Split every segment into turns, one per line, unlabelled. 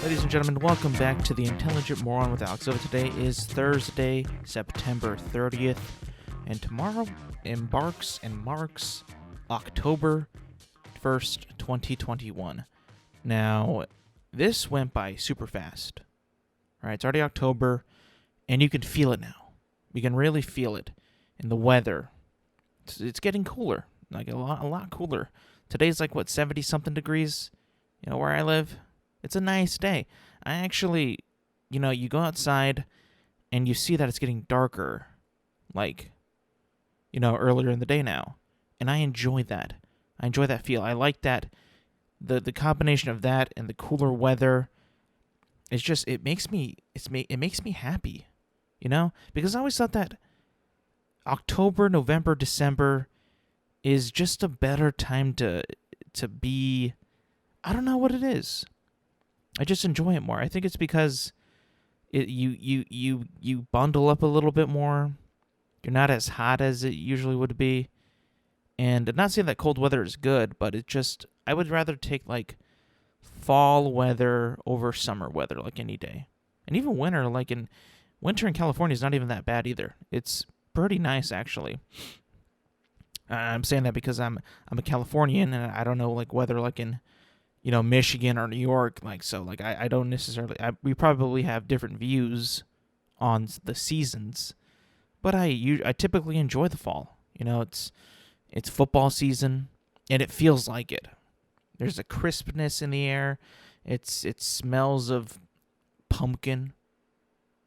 Ladies and gentlemen, welcome back to the Intelligent Moron with Alex. Silva. Today is Thursday, September 30th, and tomorrow marks October 1st, 2021. Now, this went by super fast. All right, it's already October, and you can feel it now. You can really feel it in the weather. It's getting cooler, like a lot cooler. Today's like, 70-something degrees, where I live. It's a nice day. I actually, you go outside and you see that it's getting darker, earlier in the day now. And I enjoy that. I enjoy that feel. I like that. The combination of that and the cooler weather, it makes me happy, because I always thought that October, November, December is just a better time to be. I don't know what it is. I just enjoy it more. I think it's because you bundle up a little bit more. You're not as hot as it usually would be. And I'm not saying that cold weather is good, but I would rather take fall weather over summer weather any day. And even winter, winter in California is not even that bad either. It's pretty nice actually. I'm saying that because I'm a Californian and I don't know weather in Michigan or New York, I don't necessarily. We probably have different views on the seasons, but I typically enjoy the fall. It's football season, and it feels like it. There's a crispness in the air. It smells of pumpkin.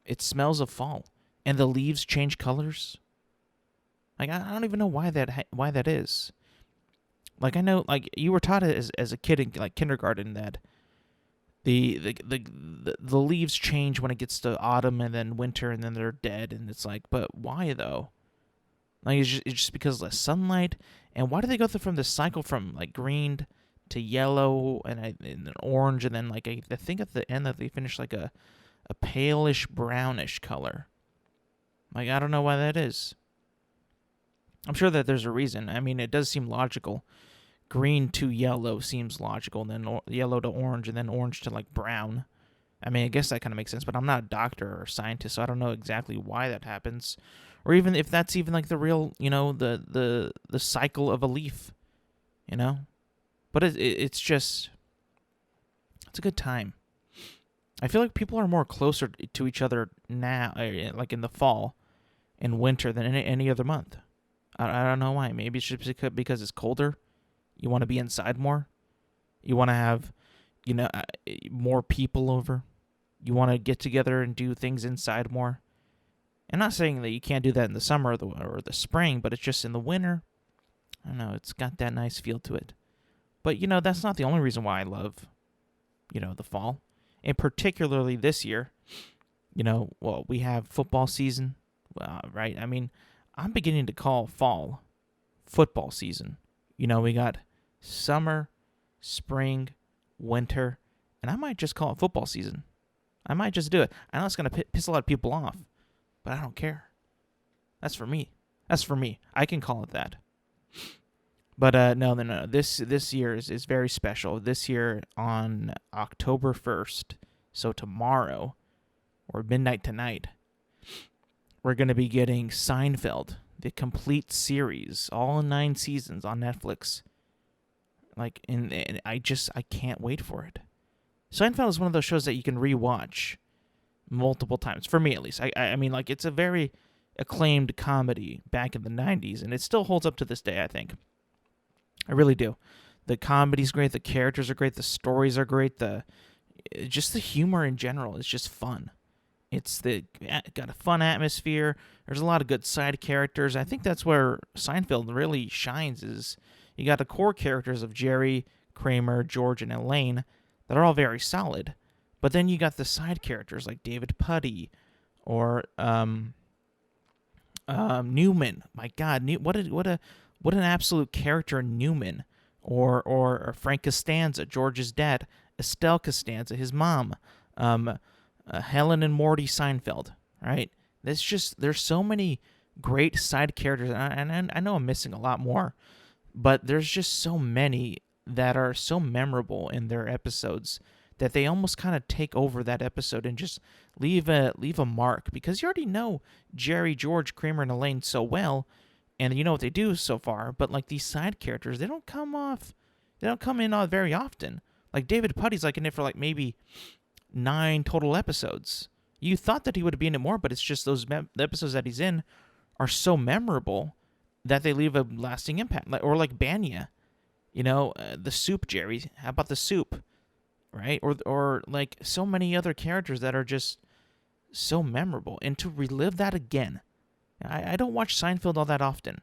It smells of fall, and the leaves change colors. I don't even know why that is. I know, you were taught as a kid in kindergarten that the leaves change when it gets to autumn and then winter and then they're dead, and it's but why though? It's just because of the sunlight. And why do they go from the cycle from green to yellow and then orange, and then I think at the end that they finish a palish brownish color. I don't know why that is. I'm sure that there's a reason. I mean, it does seem logical. Green to yellow seems logical, and then yellow to orange, and then orange to brown. I mean, I guess that kind of makes sense, but I'm not a doctor or a scientist, so I don't know exactly why that happens, or even if that's even the real, the cycle of a leaf, But it's just, it's a good time. I feel like people are more closer to each other now, in the fall and winter than any other month. I don't know why. Maybe it's just because it's colder. You want to be inside more. You want to have, more people over. You want to get together and do things inside more. I'm not saying that you can't do that in the summer or the spring, but it's just in the winter. I don't know. It's got that nice feel to it. But, that's not the only reason why I love, the fall. And particularly this year, we have football season, right? I mean, I'm beginning to call fall football season. We got summer, spring, winter, and I might just call it football season. I might just do it. I know it's going to piss a lot of people off, but I don't care. That's for me. I can call it that. But no. This year is very special. This year on October 1st, so tomorrow, or midnight tonight, we're going to be getting Seinfeld, the complete series, all 9 seasons on Netflix. And I can't wait for it. Seinfeld is one of those shows that you can rewatch multiple times, for me at least. I mean, it's a very acclaimed comedy back in the 90s, and it still holds up to this day, I think. I really do. The comedy's great, the characters are great, the stories are great, just the humor in general is just fun. It's got a fun atmosphere. There's a lot of good side characters. I think that's where Seinfeld really shines. Is you got the core characters of Jerry, Kramer, George, and Elaine that are all very solid, but then you got the side characters like David Puddy or Newman. My God, what an absolute character, Newman, or Frank Costanza, George's dad, Estelle Costanza, his mom. Helen and Morty Seinfeld, right? There's so many great side characters, and I know I'm missing a lot more, but there's just so many that are so memorable in their episodes that they almost kind of take over that episode and just leave a mark, because you already know Jerry, George, Kramer, and Elaine so well, and you know what they do so far. But like these side characters, they don't come in very often. Like David Puddy's like in it for like maybe 9 total episodes. You thought that he would be in it more, but it's just those the episodes that he's in are so memorable that they leave a lasting impact. Or like Banya, the soup, Jerry. How about the soup, right? Or like so many other characters that are just so memorable. And to relive that again, I don't watch Seinfeld all that often.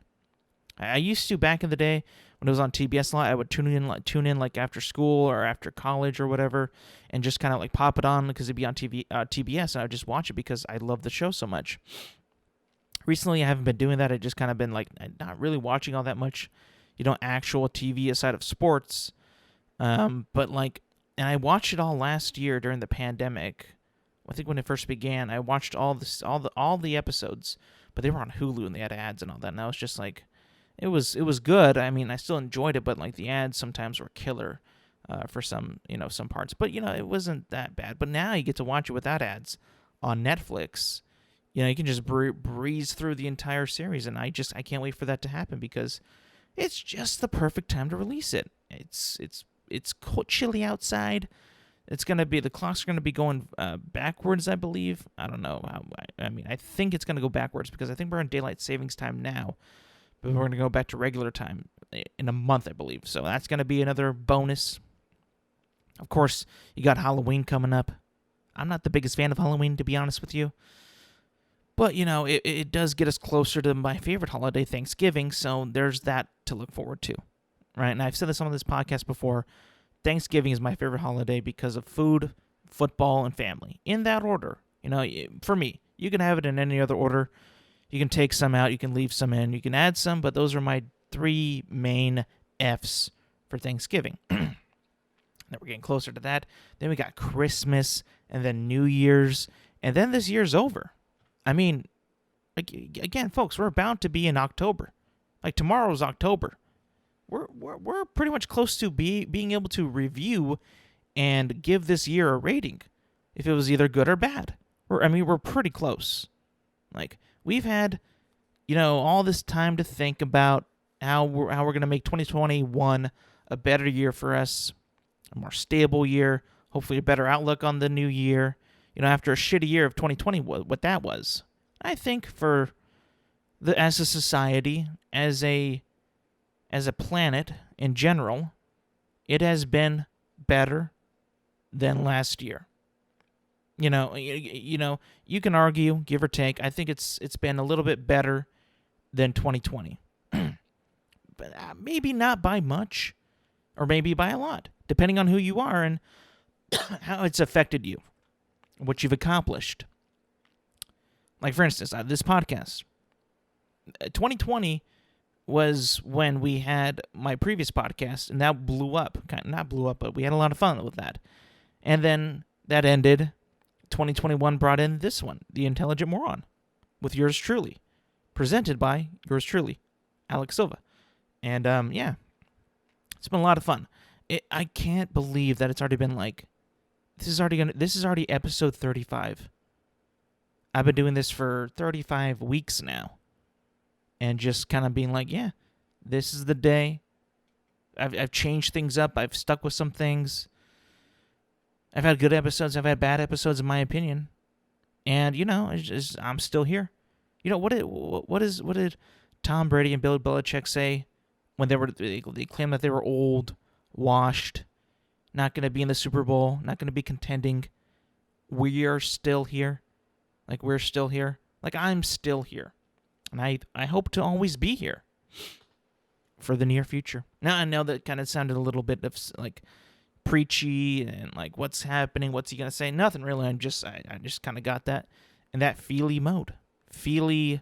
I used to back in the day when it was on TBS a lot. I would tune in like after school or after college or whatever, and just kind of like pop it on because it'd be on TBS, and I would just watch it because I love the show so much. Recently, I haven't been doing that. I just kind of been like not really watching all that much, actual TV aside of sports. But like, and I watched it all last year during the pandemic. I think when it first began, I watched all the episodes, but they were on Hulu and they had ads and all that. And I was just like, it was good. I mean, I still enjoyed it, but like the ads sometimes were killer for some parts. But it wasn't that bad. But now you get to watch it without ads on Netflix. You can just breeze through the entire series, and I can't wait for that to happen because it's just the perfect time to release it. It's cold, chilly outside. The clocks are gonna be going backwards, I believe. I don't know how. I think it's gonna go backwards because I think we're in daylight savings time now, but we're gonna go back to regular time in a month, I believe. So that's gonna be another bonus. Of course, you got Halloween coming up. I'm not the biggest fan of Halloween, to be honest with you. But, it does get us closer to my favorite holiday, Thanksgiving, so there's that to look forward to, right? And I've said this on this podcast before. Thanksgiving is my favorite holiday because of food, football, and family. In that order. For me, you can have it in any other order. You can take some out, you can leave some in, you can add some, but those are my 3 main Fs for Thanksgiving. Then we're getting closer to that. Then we got Christmas, and then New Year's, and then this year's over. I mean, again, folks, we're about to be in October. Like tomorrow's October. We're pretty much close to being able to review and give this year a rating, if it was either good or bad. We're pretty close. Like we've had, all this time to think about how we're gonna make 2021 a better year for us, a more stable year, hopefully a better outlook on the new year. After a shitty year of 2020, what that was. I think as a society, as a planet in general, it has been better than last year. You can argue, give or take. I think it's been a little bit better than 2020. But maybe not by much, or maybe by a lot, depending on who you are and how it's affected you. What you've accomplished. Like, for instance, this podcast. 2020 was when we had my previous podcast, and that blew up. Not blew up, but we had a lot of fun with that. And then that ended. 2021 brought in this one, The Intelligent Moron, with yours truly. Presented by yours truly, Alex Silva. And, it's been a lot of fun. I can't believe that it's already been like, this is already episode 35. I've been doing this for 35 weeks now. And just kind of being like, yeah, this is the day. I've changed things up. I've stuck with some things. I've had good episodes. I've had bad episodes, in my opinion. And, I'm still here. What did Tom Brady and Bill Belichick say when they claimed that they were old, washed, not going to be in the Super Bowl, not going to be contending? We are still here. Like, we're still here. Like, I'm still here. And I hope to always be here for the near future. Now, I know that kind of sounded a little bit of, like, preachy and, like, what's happening? What's he going to say? Nothing, really. I just kind of got that in that feely mode. Feely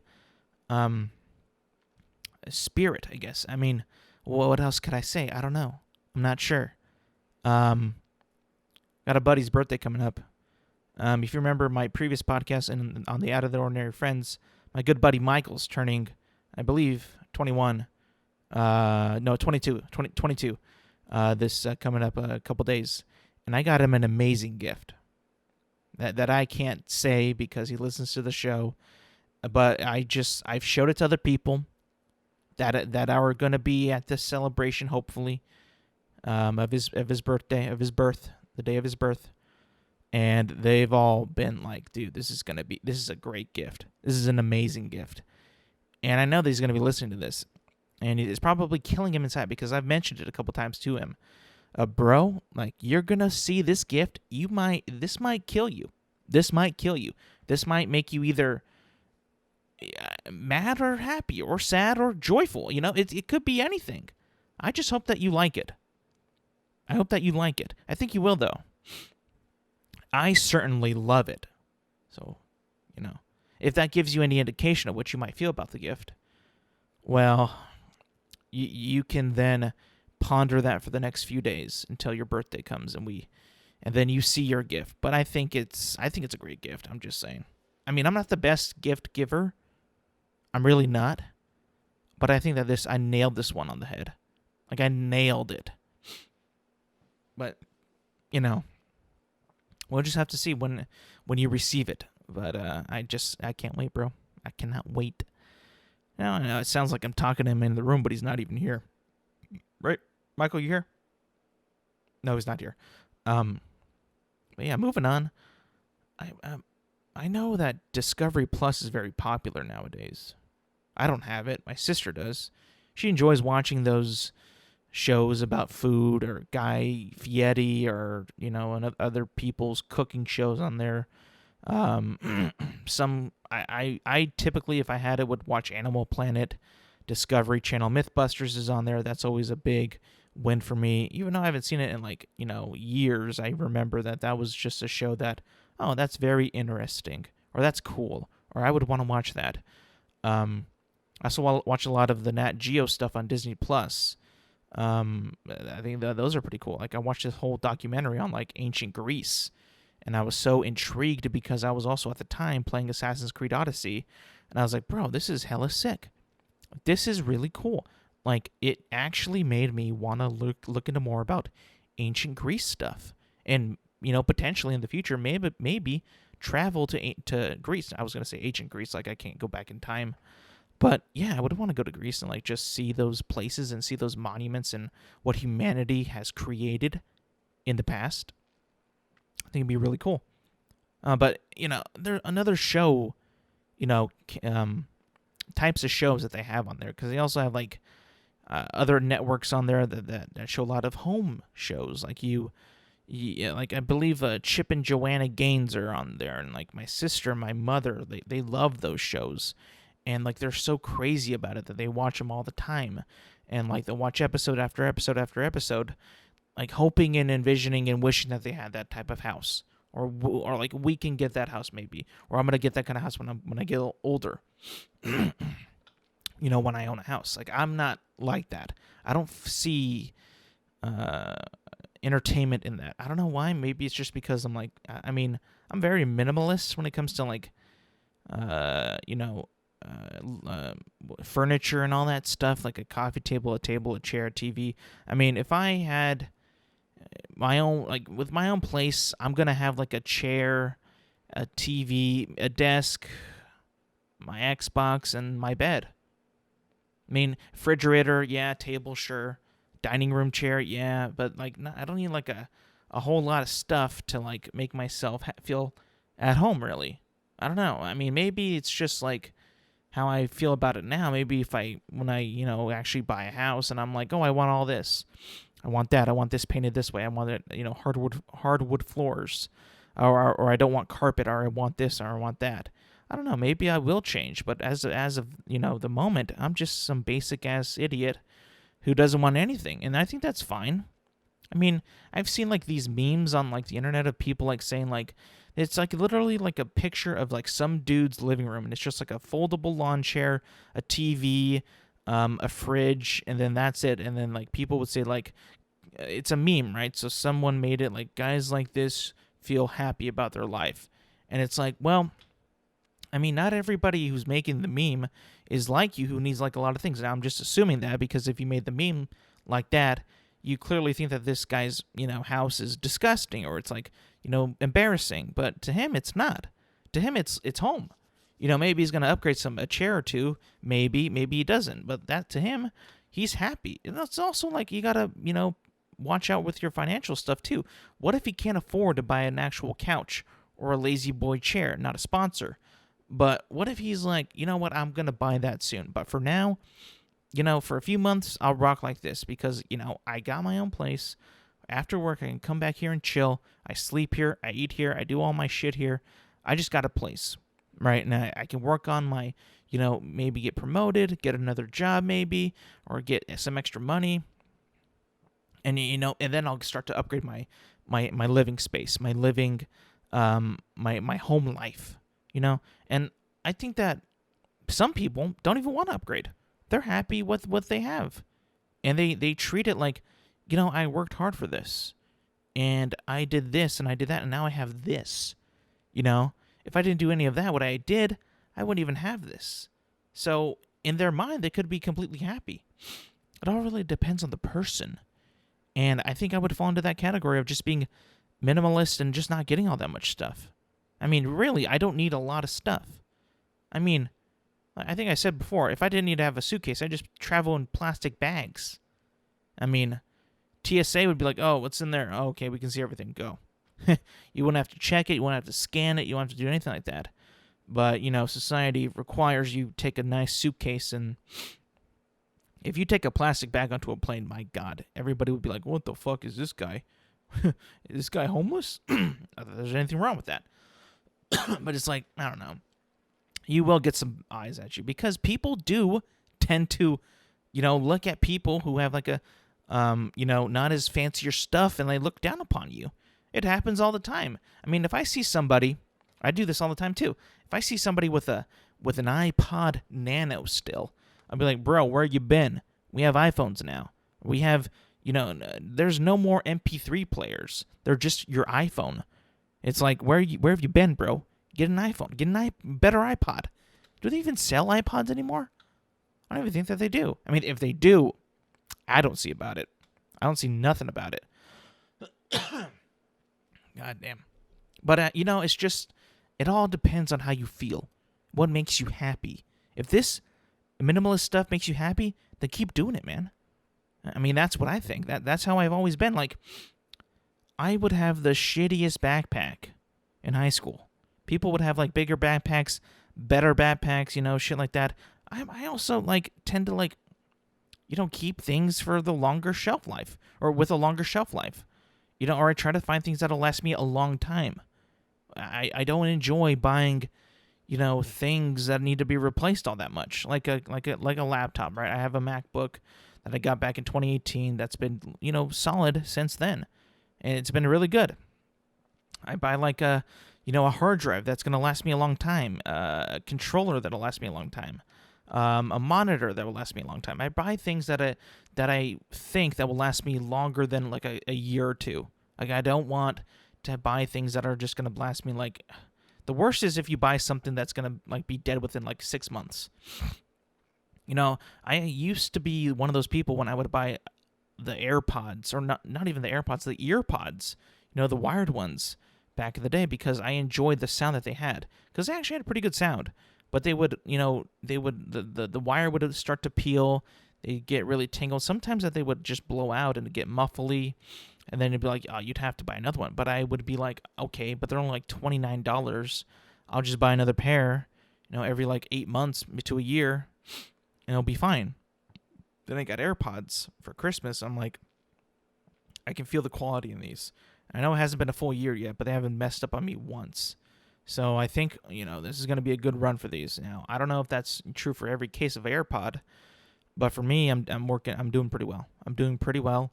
spirit, I guess. I mean, what else could I say? I don't know. I'm not sure. Got a buddy's birthday coming up. If you remember my previous podcast and on the Out of the Ordinary Friends, my good buddy Michael's turning, I believe, 21. 22. This coming up a couple days. and I got him an amazing gift that I can't say because he listens to the show, but I've showed it to other people that are going to be at this celebration, hopefully, of his birthday, the day of his birth. And they've all been like, dude, this is a great gift. This is an amazing gift. And I know that he's going to be listening to this. And it's probably killing him inside because I've mentioned it a couple times to him. Bro, like, you're going to see this gift. This might kill you. This might kill you. This might make you either mad or happy or sad or joyful. You know, it could be anything. I just hope that you like it. I hope that you like it. I think you will, though. I certainly love it. So, you know, if that gives you any indication of what you might feel about the gift, well, you can then ponder that for the next few days until your birthday comes and then you see your gift. But I think it's a great gift. I'm just saying. I mean, I'm not the best gift giver. I'm really not. But I think that I nailed this one on the head. Like, I nailed it. But, you know, we'll just have to see when you receive it. But I can't wait, bro. I cannot wait. Now, I know it sounds like I'm talking to him in the room, but he's not even here. Right? Michael, you here? No, he's not here. But yeah, moving on. I know that Discovery Plus is very popular nowadays. I don't have it. My sister does. She enjoys watching those shows about food or Guy Fieri or, you know, and other people's cooking shows on there. I typically, if I had it, would watch Animal Planet, Discovery Channel. Mythbusters is on there. That's always a big win for me. Even though I haven't seen it in, like, you know, years, I remember that was just a show that, oh, that's very interesting, or that's cool, or I would want to watch that. I also watch a lot of the Nat Geo stuff on Disney Plus. I think those are pretty cool. Like, I watched this whole documentary on, like, ancient Greece, and I was so intrigued because I was also at the time playing Assassin's Creed Odyssey, and I was like, bro, this is hella sick. This is really cool. Like, it actually made me want to look into more about ancient Greece stuff, and, you know, potentially in the future, maybe travel to Greece. I was gonna say ancient Greece, like I can't go back in time. But yeah, I would want to go to Greece and, like, just see those places and see those monuments and what humanity has created in the past. I think it'd be really cool. But, you know, there's another show, you know, types of shows that they have on there, because they also have, like, other networks on there that show a lot of home shows. Like, like, I believe Chip and Joanna Gaines are on there, and, like, my sister, my mother, they love those shows. And, like, they're so crazy about it that they watch them all the time. And, like, they'll watch episode after episode after episode, like, hoping and envisioning and wishing that they had that type of house. Or like, we can get that house maybe. Or I'm going to get that kind of house when I get a little older. You know, when I own a house. Like, I'm not like that. I don't see entertainment in that. I don't know why. Maybe it's just because I'm, like, I mean, I'm very minimalist when it comes to, like, you know, furniture and all that stuff, like a coffee table, a chair, a TV. I mean, if I had my own, like, with my own place, I'm gonna have, like, a chair, a TV, a desk, my Xbox, and my bed. I mean, refrigerator, yeah, table, sure, dining room chair, yeah, but, like, I don't need, like, a whole lot of stuff to, like, make myself feel at home, really. I don't know. I mean, maybe it's just, like, how I feel about it now. Maybe when I, you know, actually buy a house and I'm like, oh, I want all this. I want that. I want this painted this way. I want it, you know, hardwood floors. Or I don't want carpet, or I want this, or I want that. I don't know. Maybe I will change. But as of, you know, the moment, I'm just some basic-ass idiot who doesn't want anything. And I think that's fine. I mean, I've seen, like, these memes on, like, the internet of people, like, saying, like, it's, like, literally, like, a picture of, like, some dude's living room, and it's just, like, a foldable lawn chair, a TV, a fridge, and then that's it. And then, like, people would say, like, it's a meme, right? So someone made it, like, guys like this feel happy about their life. And it's like, well, I mean, not everybody who's making the meme is like you, who needs, like, a lot of things. Now, I'm just assuming that, because if you made the meme like that, you clearly think that this guy's, house is disgusting, or it's like, embarrassing. But to him, it's not. To him, it's home. Maybe he's going to upgrade a chair or two. Maybe he doesn't. But that, to him, he's happy. And that's also like, you got to, watch out with your financial stuff too. What if he can't afford to buy an actual couch or a lazy boy chair? Not a sponsor. But what if he's like, you know what, I'm going to buy that soon. But for now, for a few months, I'll rock like this because, I got my own place. After work, I can come back here and chill. I sleep here. I eat here. I do all my shit here. I just got a place, right? And I can work on my, maybe get promoted, get another job maybe, or get some extra money. And, and then I'll start to upgrade my living space, my living, my home life, And I think that some people don't even want to upgrade. They're happy with what they have. And they treat it like, I worked hard for this. And I did this and I did that, and now I have this. If I didn't do any of that, what I did, I wouldn't even have this. So in their mind, they could be completely happy. It all really depends on the person. And I think I would fall into that category of just being minimalist and just not getting all that much stuff. I mean, really, I don't need a lot of stuff. I mean, I think I said before, if I didn't need to have a suitcase, I'd just travel in plastic bags. I mean, TSA would be like, oh, what's in there? Oh, okay, we can see everything. Go. You wouldn't have to check it. You wouldn't have to scan it. You wouldn't have to do anything like that. But, society requires you take a nice suitcase, and if you take a plastic bag onto a plane, my God, everybody would be like, what the fuck is this guy? Is this guy homeless? Not that there's anything wrong with that. But it's like, I don't know. You will get some eyes at you because people do tend to, look at people who have like a, not as fancier stuff, and they look down upon you. It happens all the time. I mean, if I see somebody, I do this all the time too. If I see somebody with an iPod Nano still, I'll be like, bro, where you been? We have iPhones now. We have, there's no more MP3 players. They're just your iPhone. It's like, where have you been, bro? Get an iPhone. Get a better iPod. Do they even sell iPods anymore? I don't even think that they do. I mean, if they do, I don't see about it. I don't see nothing about it. God damn. But, it's just, it all depends on how you feel. What makes you happy. If this minimalist stuff makes you happy, then keep doing it, man. I mean, that's what I think. That's how I've always been. Like, I would have the shittiest backpack in high school. People would have, like, bigger backpacks, better backpacks, shit like that. I also, like, tend to, like, keep things for the longer shelf life, or with a longer shelf life. Or I try to find things that'll last me a long time. I don't enjoy buying, things that need to be replaced all that much. Like a laptop, right? I have a MacBook that I got back in 2018 that's been, solid since then. And it's been really good. I buy like a hard drive that's going to last me a long time, a controller that'll last me a long time, a monitor that will last me a long time. I buy things that I think that will last me longer than like a year or two. Like, I don't want to buy things that are just going to last me like... The worst is if you buy something that's going to like be dead within like 6 months. I used to be one of those people when I would buy the AirPods, or not even the AirPods, the EarPods, the wired ones back in the day, because I enjoyed the sound that they had. Because they actually had a pretty good sound. But they would, the wire would start to peel. They'd get really tangled. Sometimes that they would just blow out and get muffly. And then it'd be like, oh, you'd have to buy another one. But I would be like, okay, but they're only like $29. I'll just buy another pair, every like 8 months to a year, and it'll be fine. Then I got AirPods for Christmas. I'm like, I can feel the quality in these. I know it hasn't been a full year yet, but they haven't messed up on me once. So I think, this is going to be a good run for these. Now, I don't know if that's true for every case of AirPod, but for me, I'm doing pretty well. I'm doing pretty well.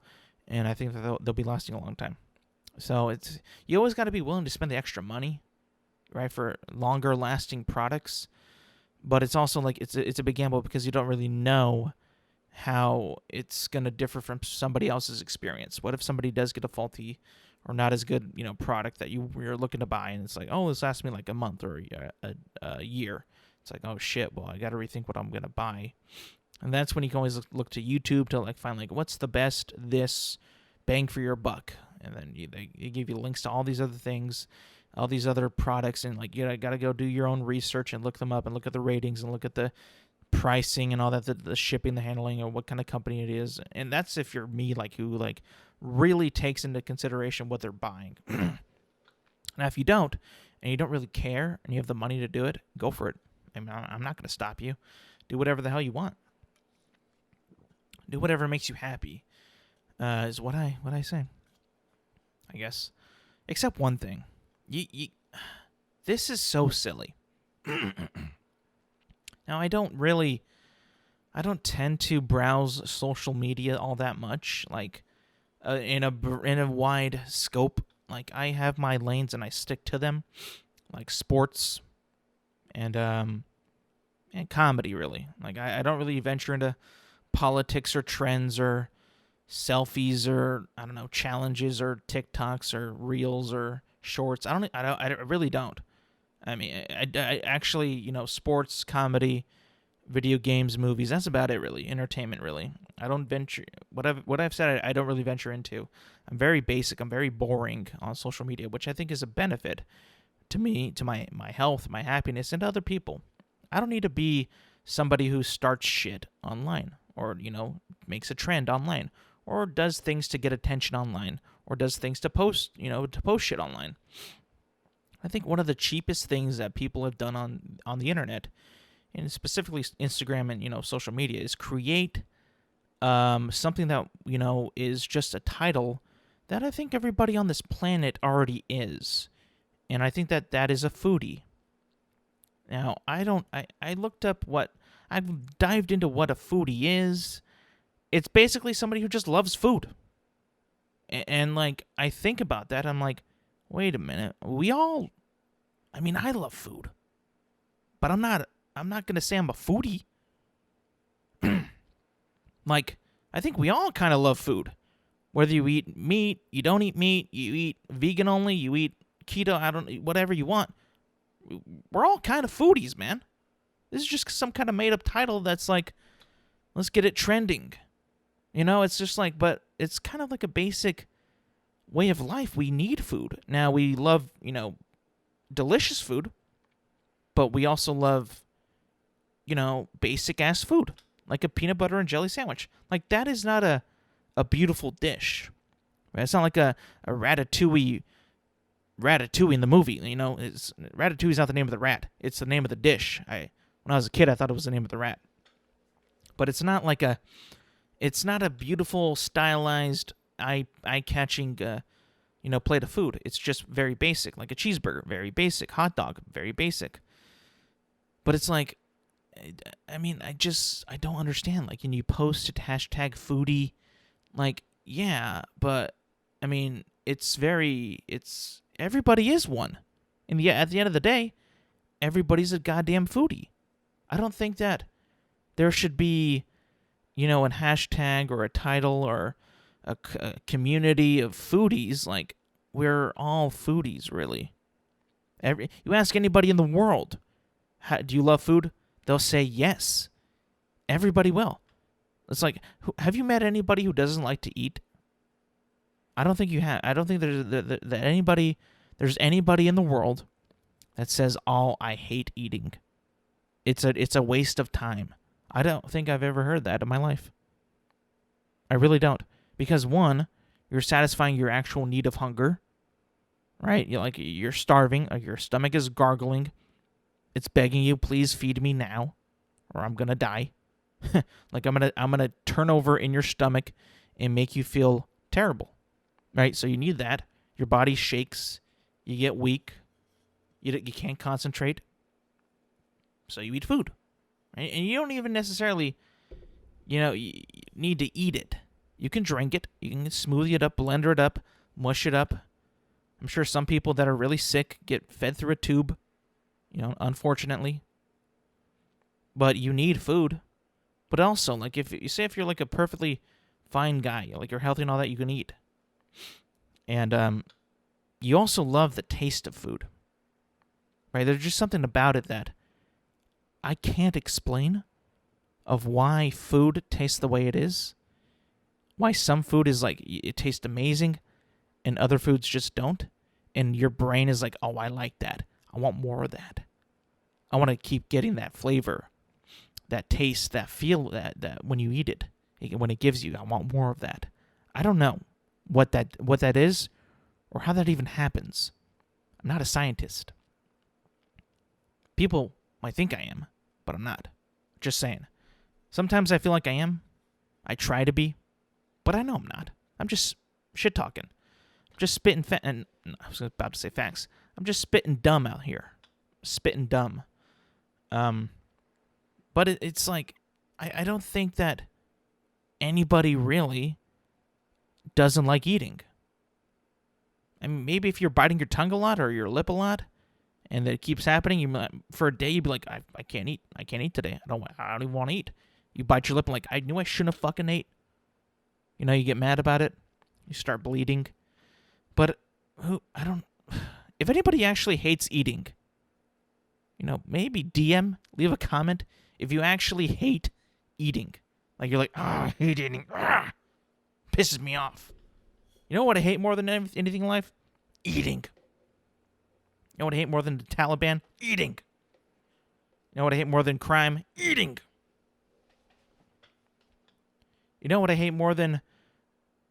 And I think that they'll be lasting a long time. So you always got to be willing to spend the extra money, right, for longer lasting products. But it's also like it's a big gamble because you don't really know how it's going to differ from somebody else's experience. What if somebody does get a faulty or not as good, product that you're looking to buy, and it's like, oh, this lasts me like a month or a year. It's like, oh shit, well, I got to rethink what I'm going to buy. And that's when you can always look to YouTube to like find like what's the best this bang for your buck. And then they give you links to all these other things, all these other products, and like you got to go do your own research and look them up and look at the ratings and look at the pricing and all that, the shipping, the handling, or what kind of company it is. And that's if you're me, like who like really takes into consideration what they're buying. Now, if you don't, and you don't really care, and you have the money to do it, go for it. I mean, I'm not going to stop you. Do whatever the hell you want. Do whatever makes you happy. Is what I say. I guess, except one thing. This is so silly. Now, I don't tend to browse social media all that much, like in a wide scope. Like, I have my lanes and I stick to them, like sports and comedy, really. Like, I don't really venture into politics or trends or selfies or, I don't know, challenges or TikToks or reels or shorts. I really don't. I mean, I actually, you know, sports, comedy, video games, movies, that's about it, really. Entertainment, really. I don't venture, what I've said, I don't really venture into. I'm very basic, I'm very boring on social media, which I think is a benefit to me, to my health, my happiness, and to other people. I don't need to be somebody who starts shit online, or, you know, makes a trend online, or does things to get attention online, or does things to post, you know, to post shit online. I think one of the cheapest things that people have done on the internet, and specifically Instagram and, you know, social media, is create something that, you know, is just a title that I think everybody on this planet already is. And I think that is a foodie. Now, I looked up I've dived into what a foodie is. It's basically somebody who just loves food. And like, I think about that, I'm like, wait a minute. I love food. But I'm not going to say I'm a foodie. Like, I think we all kind of love food. Whether you eat meat, you don't eat meat, you eat vegan only, you eat keto, whatever you want. We're all kind of foodies, man. This is just some kind of made-up title that's like, let's get it trending. You know, it's just like, but it's kind of like a basic way of life. We need food. Now, we love, you know, delicious food, but we also love, you know, basic-ass food, like a peanut butter and jelly sandwich. Like, that is not a beautiful dish. Right? It's not like a ratatouille in the movie, you know. Ratatouille's not the name of the rat. It's the name of the dish. When I was a kid, I thought it was the name of the rat. But it's not like it's not a beautiful, stylized, eye-catching, you know, plate of food. It's just very basic, like a cheeseburger, very basic. Hot dog, very basic. But it's like, I mean, I don't understand. Like, can you post it hashtag foodie? Like, yeah, but, I mean, everybody is one. And yeah, at the end of the day, everybody's a goddamn foodie. I don't think that there should be, you know, a hashtag or a title or a community of foodies. Like, we're all foodies, really. You ask anybody in the world, do you love food? They'll say yes. Everybody will. It's like, have you met anybody who doesn't like to eat? I don't think you have. I don't think there's anybody in the world that says, "Oh, I hate eating. It's a waste of time." I don't think I've ever heard that in my life. I really don't. Because one, you're satisfying your actual need of hunger, right? You're starving, like your stomach is gargling. It's begging you, please feed me now, or I'm gonna die. Like I'm gonna turn over in your stomach and make you feel terrible, right? So you need that. Your body shakes. You get weak. You can't concentrate. So you eat food, right? And you don't even necessarily, you need to eat it. You can drink it. You can smoothie it up, blender it up, mush it up. I'm sure some people that are really sick get fed through a tube, unfortunately. But you need food. But also, like, if you're like a perfectly fine guy, like you're healthy and all that, you can eat. And you also love the taste of food, right? There's just something about it that I can't explain of why food tastes the way it is. Why some food is like, it tastes amazing and other foods just don't. And your brain is like, oh, I like that. I want more of that. I want to keep getting that flavor, that taste, that feel that when you eat it, when it gives you, I want more of that. I don't know what that is or how that even happens. I'm not a scientist. People might think I am, but I'm not. Just saying. Sometimes I feel like I am. I try to be, but I know I'm not. I'm just shit talking. I'm just spitting and I was about to say facts. I'm just spitting dumb out here. Spitting dumb. But it's like, I don't think that anybody really doesn't like eating. I mean, maybe if you're biting your tongue a lot or your lip a lot, and that keeps happening, for a day you'd be like, I can't eat. I can't eat today. I don't even want to eat. You bite your lip and like, I knew I shouldn't have fucking ate. You know, you get mad about it. You start bleeding. But if anybody actually hates eating, you know, maybe DM, leave a comment if you actually hate eating. Like, you're like, I hate eating. Pisses me off. You know what I hate more than anything in life? Eating. You know what I hate more than the Taliban? Eating. You know what I hate more than crime? Eating. You know what I hate more than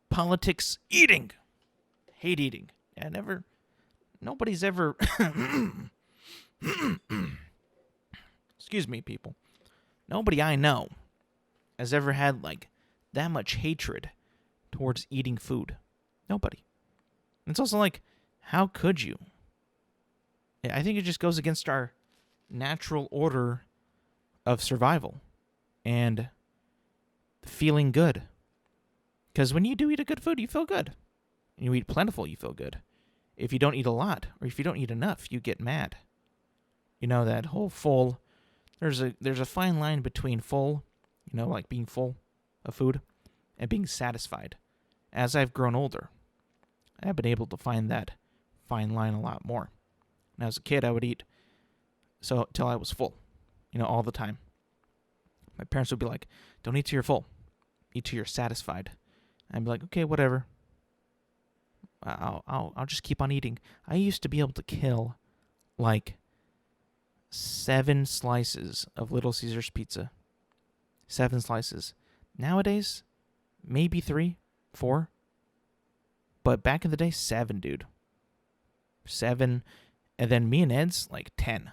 politics? Eating. Hate eating. Nobody's ever... Excuse me, people. Nobody I know has ever had, like, that much hatred towards eating food. Nobody. It's also like, how could you? I think it just goes against our natural order of survival and feeling good. Because when you do eat a good food, you feel good. And you eat plentiful, you feel good. If you don't eat a lot, or if you don't eat enough, you get mad. You know, that whole full... There's a fine line between full, you know, like being full of food, and being satisfied. As I've grown older, I've been able to find that fine line a lot more. And as a kid, I would eat till I was full, you know, all the time. My parents would be like, don't eat till you're full. Eat till you're satisfied. I'd be like, okay, whatever. I'll just keep on eating. I used to be able to kill, like, 7 slices of Little Caesars pizza. 7 slices. Nowadays, maybe 3, 4. But back in the day, 7, dude. 7. And then me and Ed's, like, 10.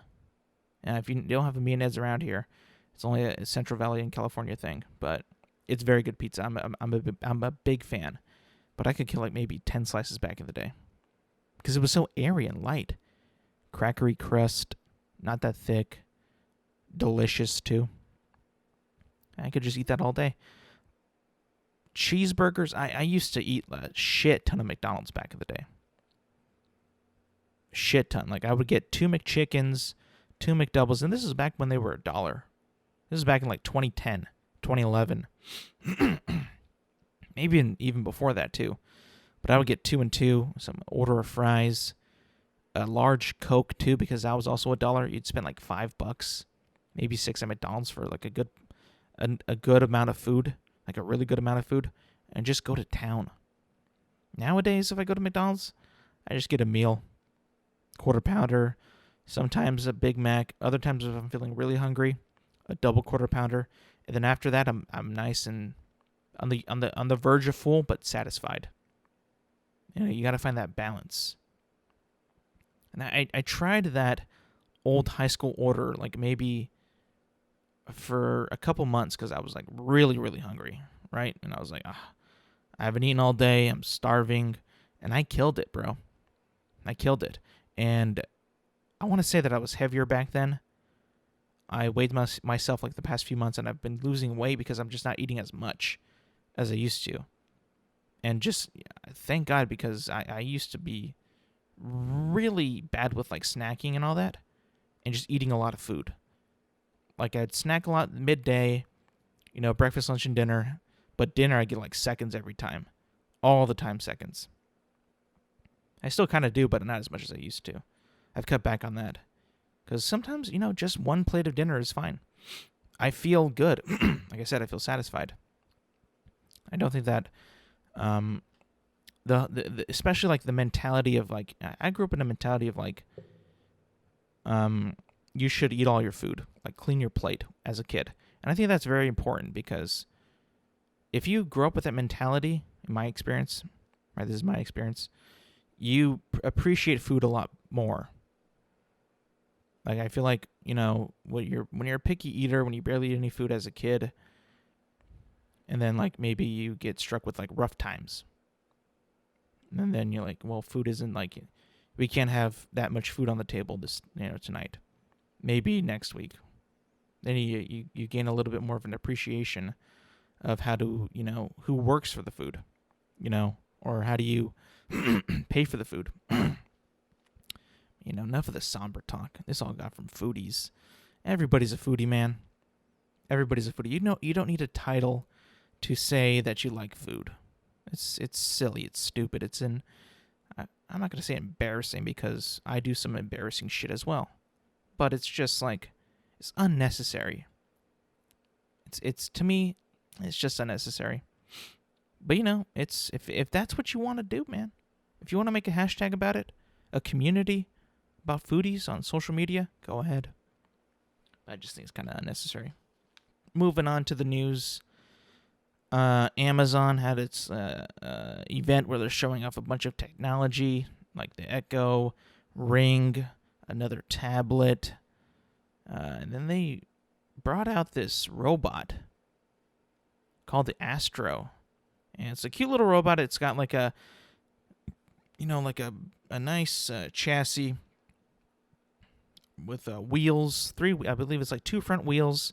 And if you don't have a me and Ed's around here, it's only a Central Valley in California thing. But it's very good pizza. I'm a big fan. But I could kill, like, maybe 10 slices back in the day. Because it was so airy and light. Crackery crust. Not that thick. Delicious, too. I could just eat that all day. Cheeseburgers. I used to eat a shit ton of McDonald's back in the day. Shit ton. Like, I would get 2 McChickens, 2 McDoubles, and this is back when they were $1. This is back in, like, 2010, 2011. Maybe even before that, too. But I would get 2 and 2, some order of fries, a large Coke, too, because that was also $1. You'd spend, like, $5, maybe 6 at McDonald's for, like, a good amount of food, like a really good amount of food, and just go to town. Nowadays, if I go to McDonald's, I just get a meal. Quarter pounder, sometimes a Big Mac, other times if I'm feeling really hungry, a double quarter pounder, and then after that I'm nice and on the verge of full but satisfied. You know, you got to find that balance. And I tried that old high school order, like maybe for a couple months, because I was like really, really hungry, right? And I was like, I haven't eaten all day, I'm starving, and I killed it, bro. I killed it. And I want to say that I was heavier back then. I weighed myself like the past few months, and I've been losing weight because I'm just not eating as much as I used to. And just thank God, because I used to be really bad with like snacking and all that, and just eating a lot of food. Like, I'd snack a lot midday, you know, breakfast, lunch, and dinner. But dinner, I get like seconds every time. All the time, seconds. I still kind of do, but not as much as I used to. I've cut back on that. Because sometimes, you know, just one plate of dinner is fine. I feel good. Like I said, I feel satisfied. I don't think that the especially like the mentality of like I grew up in a mentality of like you should eat all your food, like clean your plate as a kid. And I think that's very important because if you grow up with that mentality, in my experience, right, this is my experience, you appreciate food a lot more. Like I feel like, when you're a picky eater, when you barely eat any food as a kid, and then like maybe you get struck with like rough times. And then you're like, well, food isn't like, we can't have that much food on the table tonight. Maybe next week. Then you gain a little bit more of an appreciation of how to, who works for the food, or how do you pay for the food. Enough of the somber talk. This all got from foodies. Everybody's a foodie, man. Everybody's a foodie. You don't need a title to say that you like food. It's silly. It's stupid. I'm not going to say embarrassing because I do some embarrassing shit as well. But it's just like, it's unnecessary. It's to me, it's just unnecessary. But it's if that's what you want to do, man. If you want to make a hashtag about it, a community about foodies on social media, go ahead. I just think it's kind of unnecessary. Moving on to the news. Amazon had its event where they're showing off a bunch of technology, like the Echo, Ring, another tablet. And then they brought out this robot called the Astro. And it's a cute little robot. It's got like a nice chassis with wheels, I believe it's like 2 front wheels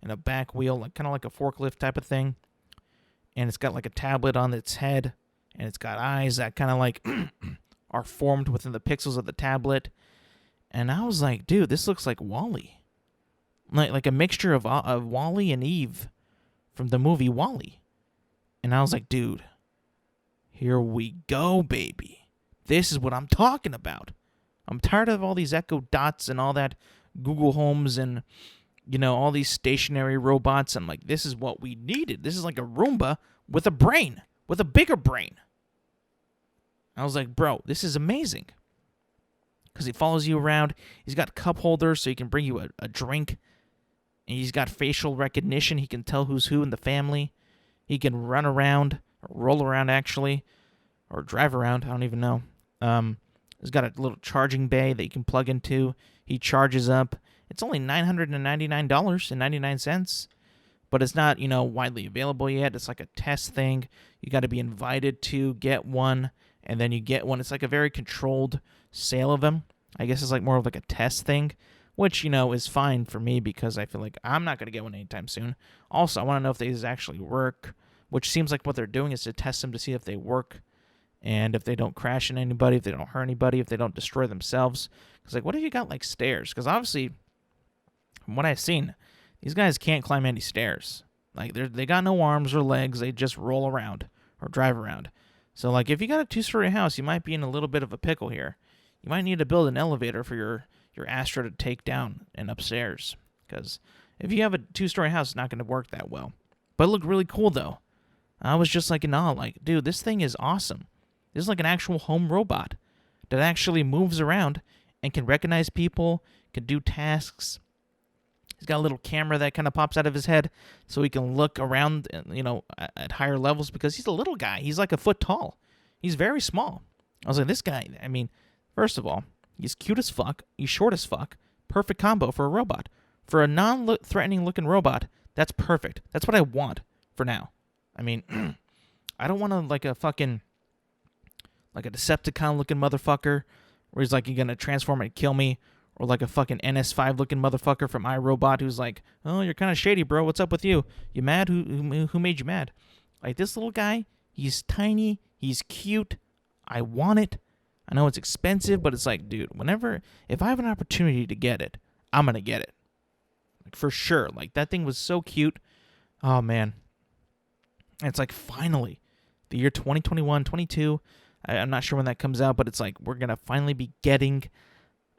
and a back wheel, like kind of like a forklift type of thing. And it's got like a tablet on its head, and it's got eyes that kind of like are formed within the pixels of the tablet. And I was like, dude, this looks like WALL-E. Like a mixture of WALL-E and Eve from the movie WALL-E. And I was like, dude, here we go, baby. This is what I'm talking about. I'm tired of all these Echo Dots and all that Google Homes and, all these stationary robots. I'm like, this is what we needed. This is like a Roomba with a brain, with a bigger brain. I was like, bro, this is amazing. Because he follows you around. He's got cup holders so he can bring you a drink. And he's got facial recognition. He can tell who's who in the family. He can run around, or roll around actually, or drive around. I don't even know. He's got a little charging bay that you can plug into. He charges up. It's only $999.99, but it's not, widely available yet. It's like a test thing. You got to be invited to get one, and then you get one. It's like a very controlled sale of them. I guess it's like more of like a test thing, which, is fine for me because I feel like I'm not going to get one anytime soon. Also, I want to know if these actually work, which seems like what they're doing is to test them to see if they work. And if they don't crash into anybody, if they don't hurt anybody, if they don't destroy themselves. Because, like, what if you got, like, stairs? Because, obviously, from what I've seen, these guys can't climb any stairs. Like, they got no arms or legs. They just roll around or drive around. So, like, if you got a 2-story house, you might be in a little bit of a pickle here. You might need to build an elevator for your Astro to take down and upstairs. Because if you have a 2-story house, it's not going to work that well. But it looked really cool, though. I was just, like, in awe. Like, dude, this thing is awesome. This is like an actual home robot that actually moves around and can recognize people, can do tasks. He's got a little camera that kind of pops out of his head so he can look around, at higher levels because he's a little guy. He's like a foot tall. He's very small. I was like, this guy, first of all, he's cute as fuck. He's short as fuck. Perfect combo for a robot. For a non-threatening looking robot, that's perfect. That's what I want for now. I don't want to like a Decepticon-looking motherfucker where he's like, you're going to transform and kill me, or like a fucking NS5-looking motherfucker from iRobot who's like, oh, you're kind of shady, bro. What's up with you? You mad? Who made you mad? Like, this little guy, he's tiny, he's cute, I want it. I know it's expensive, but it's like, dude, if I have an opportunity to get it, I'm going to get it. Like, for sure. Like, that thing was so cute. Oh, man. And it's like, finally, the year 2021, 22, I'm not sure when that comes out, but it's like we're going to finally be getting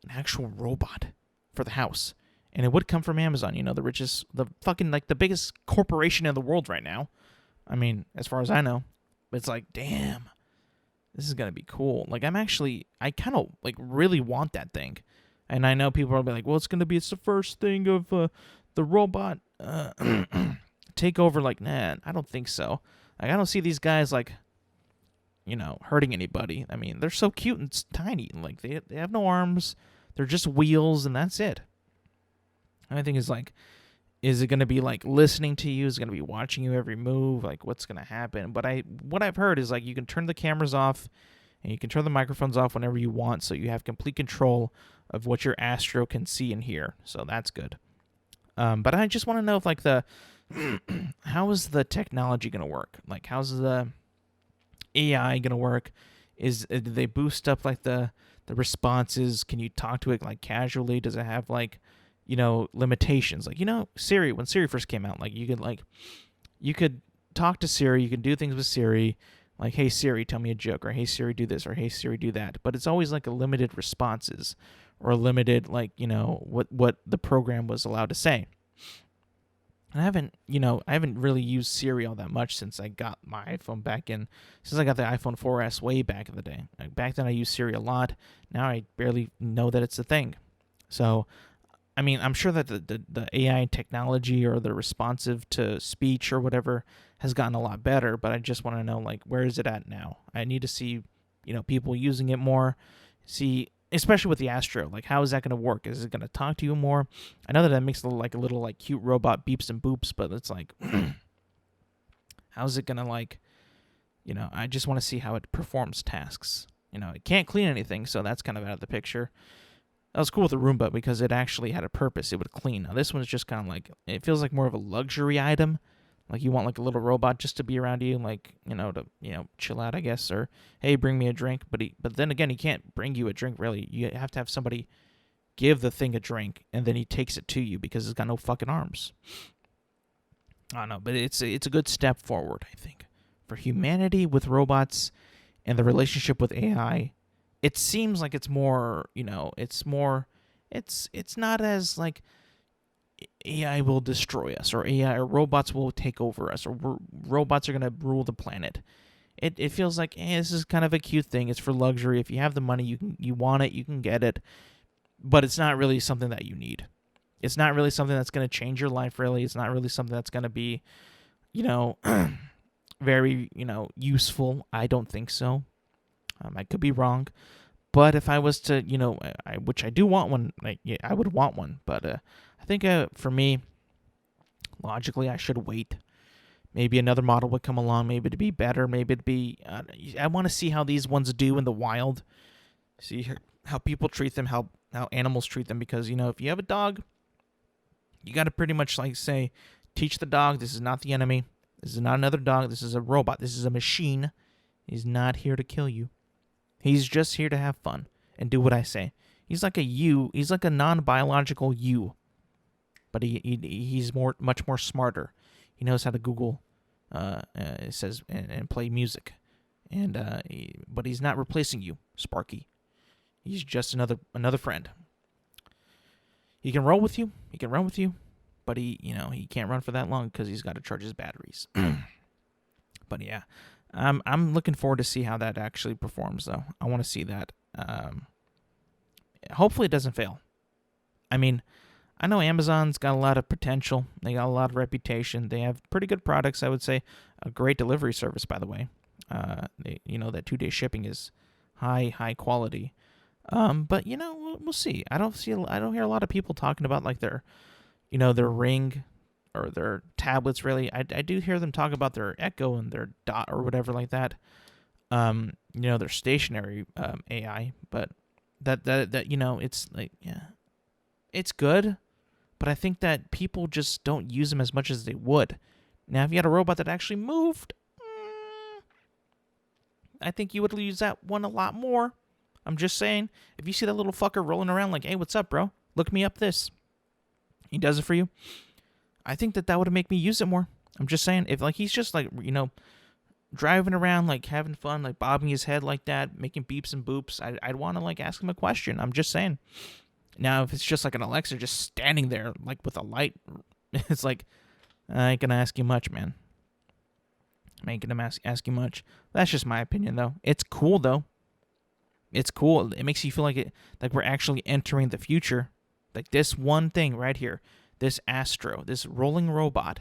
an actual robot for the house. And it would come from Amazon, the richest, the fucking, like, the biggest corporation in the world right now. I mean, as far as I know. But it's like, damn, this is going to be cool. Like, I kind of, like, really want that thing. And I know people are going to be like, well, it's the first thing of the robot takeover. Like, nah, I don't think so. Like, I don't see these guys, like, hurting anybody. I mean, they're so cute and tiny. Like, they have no arms. They're just wheels, and that's it. And I think it's like, is it going to be like listening to you? Is it going to be watching you every move? Like, what's going to happen? But what I've heard is like you can turn the cameras off and you can turn the microphones off whenever you want, so you have complete control of what your Astro can see and hear. So that's good. But I just want to know if like how is the technology going to work? Like, how's the AI going to work? Do they boost up like the responses? Can you talk to it like casually? Does it have like limitations? Like, Siri, when Siri first came out, like you could talk to Siri, you can do things with Siri, like, hey Siri, tell me a joke, or hey Siri, do this, or hey Siri, do that. But it's always like a limited responses, or a limited, like, what the program was allowed to say. And I haven't really used Siri all that much since I got my iPhone since I got the iPhone 4S way back in the day. Like, back then I used Siri a lot. Now I barely know that it's a thing. So, I mean, I'm sure that the AI technology or the responsive to speech or whatever has gotten a lot better, but I just want to know, like, where is it at now? I need to see, people using it more. See, especially with the Astro, like, how is that going to work? Is it going to talk to you more? I know that makes a little cute robot beeps and boops, but it's like, how's it going to, like, I just want to see how it performs tasks. It can't clean anything, so that's kind of out of the picture. That was cool with the Roomba because it actually had a purpose. It would clean. Now, this one's just kind of like, it feels like more of a luxury item. Like, you want like a little robot just to be around you, like, to chill out, I guess, or hey, bring me a drink. But then again, he can't bring you a drink really. You have to have somebody give the thing a drink, and then he takes it to you because it's got no fucking arms. I don't know, but it's a good step forward, I think, for humanity with robots and the relationship with AI. It seems like it's more, it's not as like AI will destroy us, or AI or robots will take over us, or robots are going to rule the planet. It feels like, this is kind of a cute thing. It's for luxury. If you have the money, you want it, you can get it. But it's not really something that you need. It's not really something that's going to change your life, really. It's not really something that's going to be, very, useful. I don't think so. I could be wrong. But if I was to, which I do want one, I would want one. But I think for me, logically, I should wait. Maybe another model would come along, maybe to be better, maybe it'd be, I want to see how these ones do in the wild. See how people treat them, how animals treat them. Because, if you have a dog, you got to pretty much say, teach the dog, this is not the enemy. This is not another dog. This is a robot. This is a machine. He's not here to kill you. He's just here to have fun and do what I say. He's like a you. He's like a non-biological you. But he's much more smarter. He knows how to Google, it says, and play music. But he's not replacing you, Sparky. He's just another friend. He can roll with you. He can run with you. But he can't run for that long because he's got to charge his batteries. But yeah. I'm looking forward to see how that actually performs, though. I want to see that. Hopefully it doesn't fail. I mean, I know Amazon's got a lot of potential. They got a lot of reputation. They have pretty good products, I would say. A great delivery service, by the way. That 2-day shipping is high quality. But we'll see. I don't hear a lot of people talking about like their Ring or their tablets, really. I do hear them talk about their Echo and their Dot or whatever like that. Their stationary AI, but that it's like, yeah, it's good, but I think that people just don't use them as much as they would. Now, if you had a robot that actually moved, I think you would use that one a lot more. I'm just saying, if you see that little fucker rolling around like, hey, what's up, bro? Look me up this. He does it for you. I think that would make me use it more. I'm just saying, if like he's just like, driving around, like having fun, like bobbing his head like that, making beeps and boops, I'd want to like ask him a question. I'm just saying. Now, if it's just like an Alexa just standing there, like with a light, it's like, I ain't gonna ask you much, man. I ain't gonna ask you much. That's just my opinion, though. It's cool, though. It's cool. It makes you feel like we're actually entering the future. Like this one thing right here, this Astro, this rolling robot,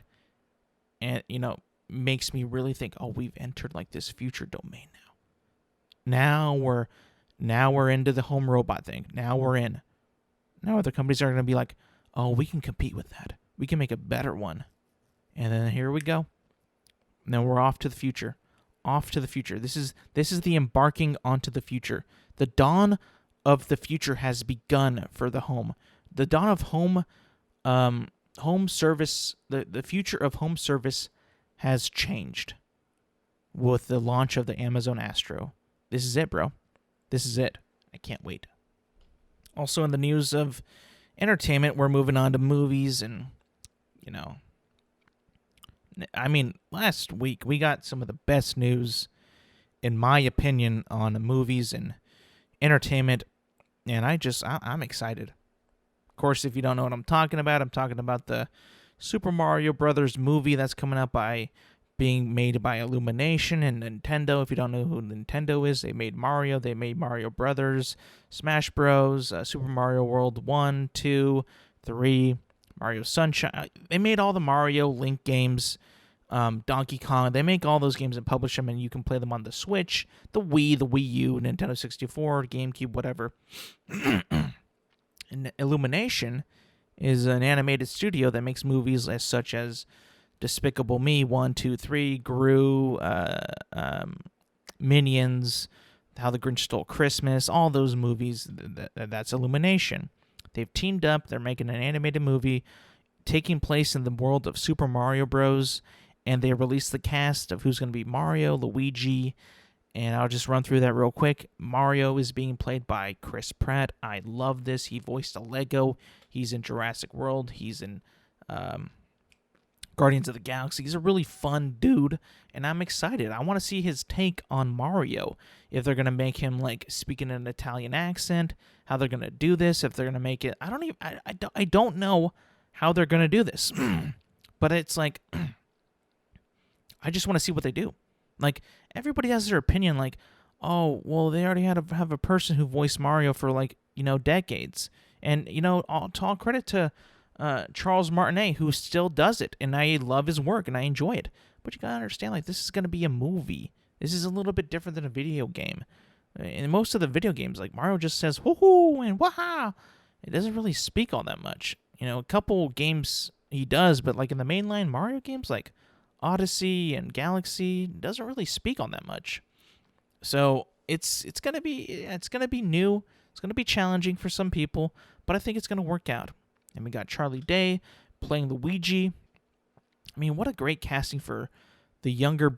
and makes me really think, oh, we've entered like this future domain now. Now we're into the home robot thing. Now we're in. Now other companies are going to be like, oh, we can compete with that. We can make a better one. And then here we go. Now we're off to the future. Off to the future. This is the embarking onto the future. The dawn of the future has begun for the home. The dawn of home service, the future of home service has changed with the launch of the Amazon Astro. This is it, bro. This is it. I can't wait. Also in the news of entertainment, we're moving on to movies and, last week we got some of the best news, in my opinion, on movies and entertainment, and I'm excited. Of course, if you don't know what I'm talking about the Super Mario Brothers movie that's coming out being made by Illumination and Nintendo. If you don't know who Nintendo is, they made Mario, they made Mario Brothers, Smash Bros, Super Mario World 1, 2, 3, Mario Sunshine. They made all the Mario Link games, Donkey Kong. They make all those games and publish them, and you can play them on the Switch, the Wii, the Wii U, Nintendo 64, GameCube, whatever. And Illumination is an animated studio that makes movies such as Despicable Me 1, 2, 3, Gru, Minions, How the Grinch Stole Christmas, all those movies. That's Illumination. They've teamed up. They're making an animated movie taking place in the world of Super Mario Bros. And they released the cast of who's going to be Mario, Luigi, and I'll just run through that real quick. Mario is being played by Chris Pratt. I love this. He voiced a Lego. He's in Jurassic World. He's in Guardians of the Galaxy. He's a really fun dude, and I'm excited. I want to see his take on Mario. If they're going to make him like speaking an Italian accent, how they're going to do this, if they're going to make it, I don't know how they're going to do this. But it's like I just want to see what they do. Like everybody has their opinion like, "Oh, well they already have a person who voiced Mario for like, decades." And all credit to Charles Martinet, who still does it, and I love his work and I enjoy it. But you gotta understand, like, this is gonna be a movie. This is a little bit different than a video game. In most of the video games, like Mario just says "hoo-hoo" and "waha." It doesn't really speak all that much. A couple games he does, but like in the mainline Mario games, like Odyssey and Galaxy, doesn't really speak on that much. So it's gonna be new. It's gonna be challenging for some people, but I think it's gonna work out. And we got Charlie Day playing Luigi. I mean, what a great casting for the younger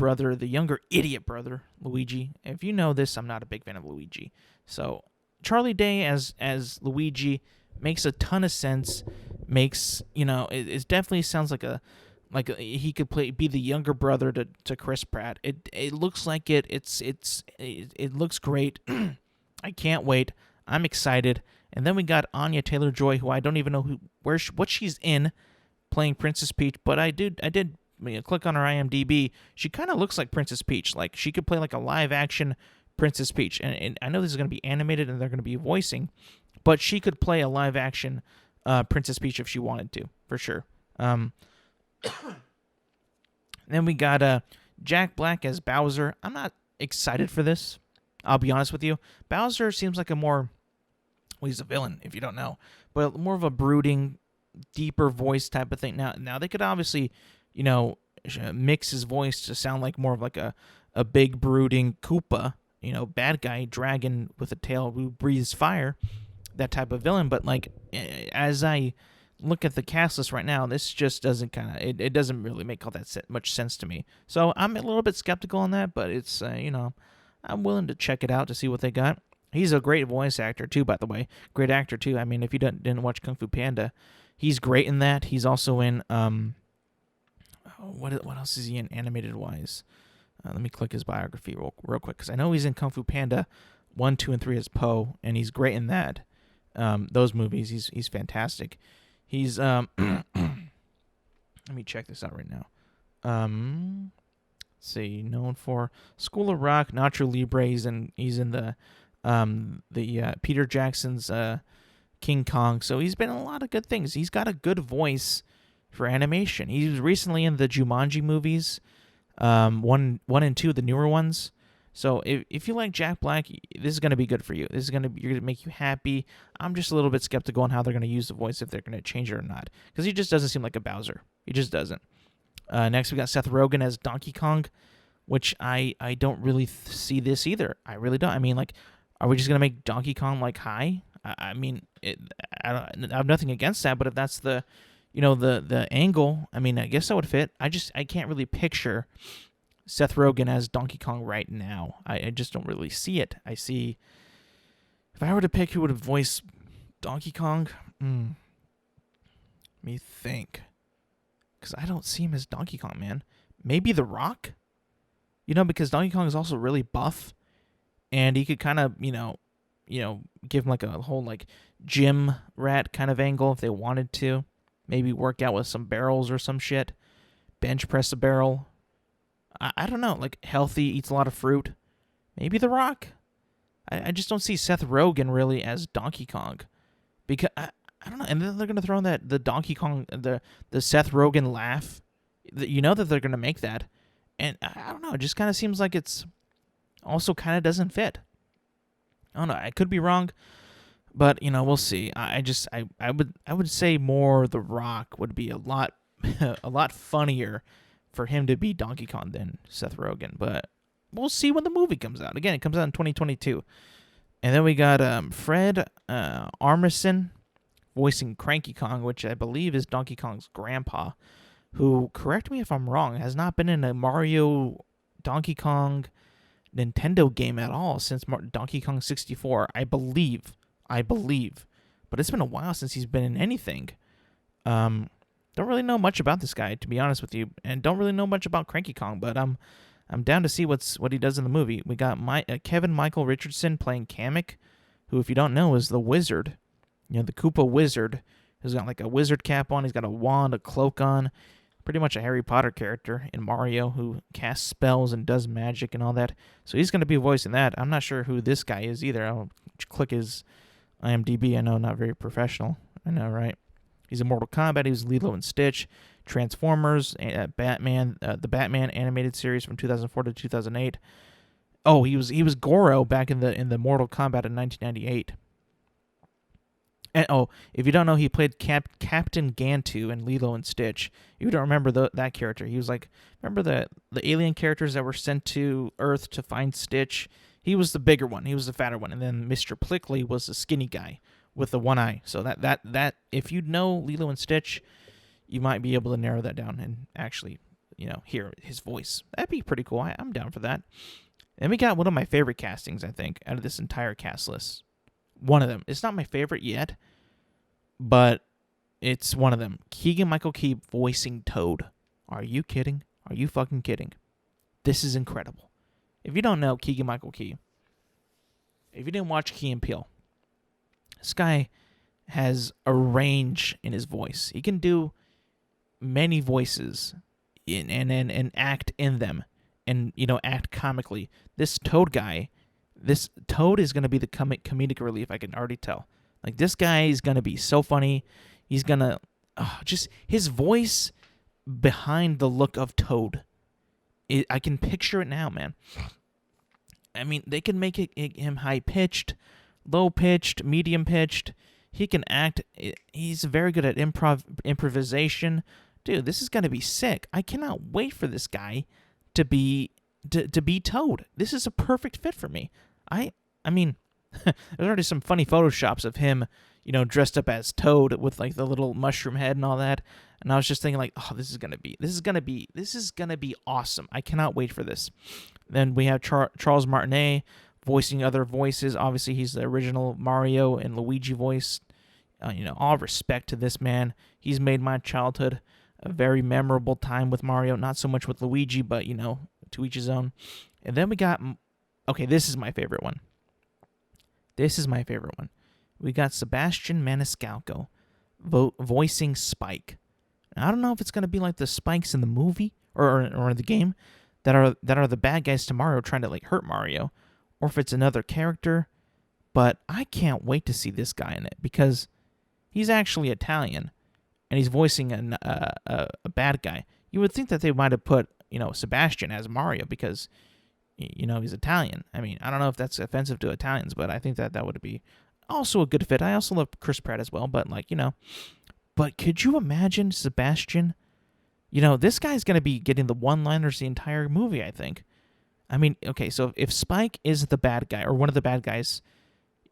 idiot brother, Luigi. If you know this, I'm not a big fan of Luigi. So Charlie Day as Luigi makes a ton of sense. It definitely sounds like he could be the younger brother to Chris Pratt. It looks like it. It looks great. I can't wait. I'm excited. And then we got Anya Taylor-Joy, who I don't even know what she's in, playing Princess Peach. But I did click on her IMDb. She kind of looks like Princess Peach. Like she could play like a live action Princess Peach. And I know this is going to be animated and they're going to be voicing, but she could play a live action Princess Peach if she wanted to, for sure. Then we got Jack Black as Bowser. I'm not excited for this. I'll be honest with you. Bowser seems like he's a villain, if you don't know, but more of a brooding, deeper voice type of thing. Now they could obviously, mix his voice to sound like more of like a big brooding Koopa, bad guy, dragon with a tail who breathes fire, that type of villain. But like, as I look at the cast list right now, this just doesn't it doesn't really make all that much sense to me. So I'm a little bit skeptical on that, but it's, I'm willing to check it out to see what they got. He's a great voice actor, too, by the way. Great actor, too. I mean, if you didn't watch Kung Fu Panda, he's great in that. He's also in, what else is he in animated-wise? Let me click his biography real quick, because I know he's in Kung Fu Panda 1, 2, and 3 as Po, and he's great in that. those movies. He's fantastic. He's let me check this out right now. Let's see, known for School of Rock, Nacho Libre. He's in the Peter Jackson's King Kong. So he's been in a lot of good things. He's got a good voice for animation. He was recently in the Jumanji movies, 1 and 2, the newer ones. So if you like Jack Black, this is going to be good for you. This is going to make you happy. I'm just a little bit skeptical on how they're going to use the voice, if they're going to change it or not, because he just doesn't seem like a Bowser. He just doesn't. Next, we got Seth Rogen as Donkey Kong, which I don't really see this either. I really don't. I mean, like, are we just going to make Donkey Kong, like, high? I have nothing against that, but if that's the angle, I mean, I guess that would fit. I can't really picture Seth Rogen as Donkey Kong right now. I just don't really see it. I see, if I were to pick who would voice Donkey Kong, let me think. Because I don't see him as Donkey Kong, man. Maybe The Rock? Because Donkey Kong is also really buff, and he could kind of, give him like a whole like gym rat kind of angle if they wanted to. Maybe work out with some barrels or some shit. Bench press a barrel. I don't know, like healthy, eats a lot of fruit. Maybe The Rock. I just don't see Seth Rogen really as Donkey Kong, because I don't know. And then they're gonna throw in the Donkey Kong, the Seth Rogen laugh. That they're gonna make that, and I don't know. It just kind of seems like it's also kind of doesn't fit. I don't know. I could be wrong, but we'll see. I would say more The Rock would be a lot a lot funnier for him to be Donkey Kong than Seth Rogen, but we'll see when the movie comes out. Again, it comes out in 2022. And then we got Fred Armisen voicing Cranky Kong, which I believe is Donkey Kong's grandpa, who, correct me if I'm wrong, has not been in a Mario, Donkey Kong, Nintendo game at all since Donkey Kong 64, I believe. But it's been a while since he's been in anything. Don't really know much about this guy, to be honest with you, and don't really know much about Cranky Kong, but I'm down to see what he does in the movie. We got Kevin Michael Richardson playing Kamek, who, if you don't know, is the wizard. The Koopa wizard, who's got like a wizard cap on. He's got a wand, a cloak on. Pretty much a Harry Potter character in Mario who casts spells and does magic and all that. So he's going to be voicing that. I'm not sure who this guy is either. I'll click his IMDb. I know, not very professional. I know, right? He's in Mortal Kombat. He was Lilo and Stitch, Transformers, Batman, the Batman animated series from 2004 to 2008. Oh, he was Goro back in the Mortal Kombat in 1998. And if you don't know, he played Captain Gantu in Lilo and Stitch. You don't remember that character? He was like, remember the alien characters that were sent to Earth to find Stitch? He was the bigger one. He was the fatter one, and then Mr. Plickly was the skinny guy with the one eye. So that if you know Lilo and Stitch, you might be able to narrow that down and actually, hear his voice. That'd be pretty cool. I'm down for that. And we got one of my favorite castings, I think, out of this entire cast list. One of them. It's not my favorite yet, but it's one of them. Keegan-Michael Key voicing Toad. Are you kidding? Are you fucking kidding? This is incredible. If you don't know Keegan-Michael Key, if you didn't watch Key and Peele, this guy has a range in his voice. He can do many voices and act in them and, act comically. This Toad is going to be the comedic relief, I can already tell. Like, this guy is going to be so funny. He's going to, just his voice behind the look of Toad. I can picture it now, man. I mean, they can make him high-pitched, low-pitched, medium-pitched. He can act. He's very good at improvisation. Dude, this is going to be sick. I cannot wait for this guy to be Toad. This is a perfect fit for me. I mean, there's already some funny photoshops of him, dressed up as Toad with like the little mushroom head and all that. And I was just thinking like, oh, this is gonna be awesome. I cannot wait for this. Then we have Charles Martinet voicing other voices. Obviously, he's the original Mario and Luigi voice. All respect to this man. He's made my childhood a very memorable time with Mario. Not so much with Luigi, but to each his own. And then we got, okay, this is my favorite one. we got Sebastian Maniscalco voicing Spike. Now, I don't know if it's going to be like the Spikes in the movie or the game that are the bad guys to Mario trying to like hurt Mario, or if it's another character. But I can't wait to see this guy in it because he's actually Italian and he's voicing a bad guy. You would think that they might have put Sebastian as Mario because he's Italian. I mean, I don't know if that's offensive to Italians, but I think that would be also a good fit. I also love Chris Pratt as well, but but could you imagine Sebastian? This guy's going to be getting the one-liners the entire movie, I think. I mean, okay, so if Spike is the bad guy or one of the bad guys,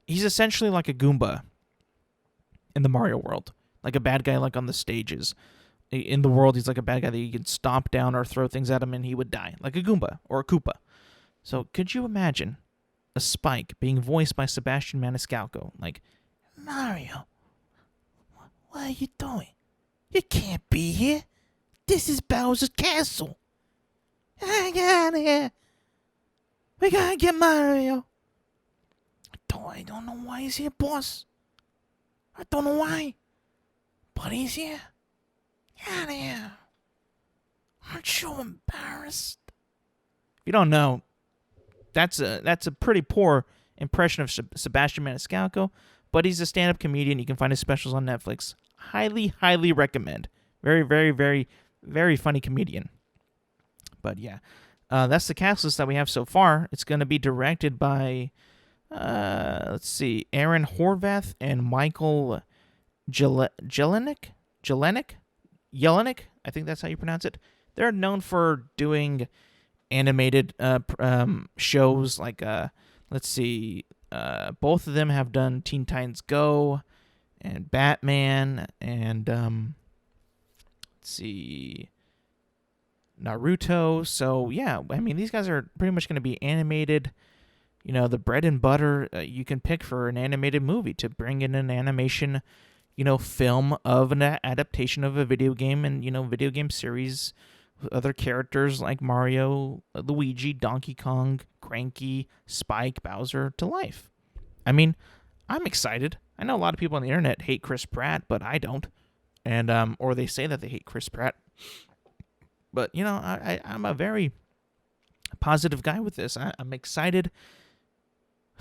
he's essentially like a Goomba in the Mario world. Like a bad guy like on the stages. In the world, he's like a bad guy that you can stomp down or throw things at him and he would die. Like a Goomba or a Koopa. So could you imagine a Spike being voiced by Sebastian Maniscalco? Like, Mario, what are you doing? You can't be here. This is Bowser's castle. Get out of here. We gotta get Mario. I don't know why he's here, boss. I don't know why. But he's here. Get out of here. Aren't you embarrassed? If you don't know, that's a pretty poor impression of Sebastian Maniscalco, but he's a stand-up comedian. You can find his specials on Netflix. Highly, highly recommend. Very, very, very, very funny comedian. But yeah, that's the cast list that we have so far. It's going to be directed by, Aaron Horvath and Michael Jelenic. I think that's how you pronounce it. They're known for doing animated shows like, both of them have done Teen Titans Go and Batman and, Naruto. So, yeah, I mean, these guys are pretty much going to be animated. The bread and butter you can pick for an animated movie to bring in an animation, film of an adaptation of a video game and, video game series with other characters like Mario, Luigi, Donkey Kong, Cranky, Spike, Bowser to life. I mean, I'm excited. I know a lot of people on the internet hate Chris Pratt, but I don't. And, or they say that they hate Chris Pratt. But, I'm a very positive guy with this. I'm excited.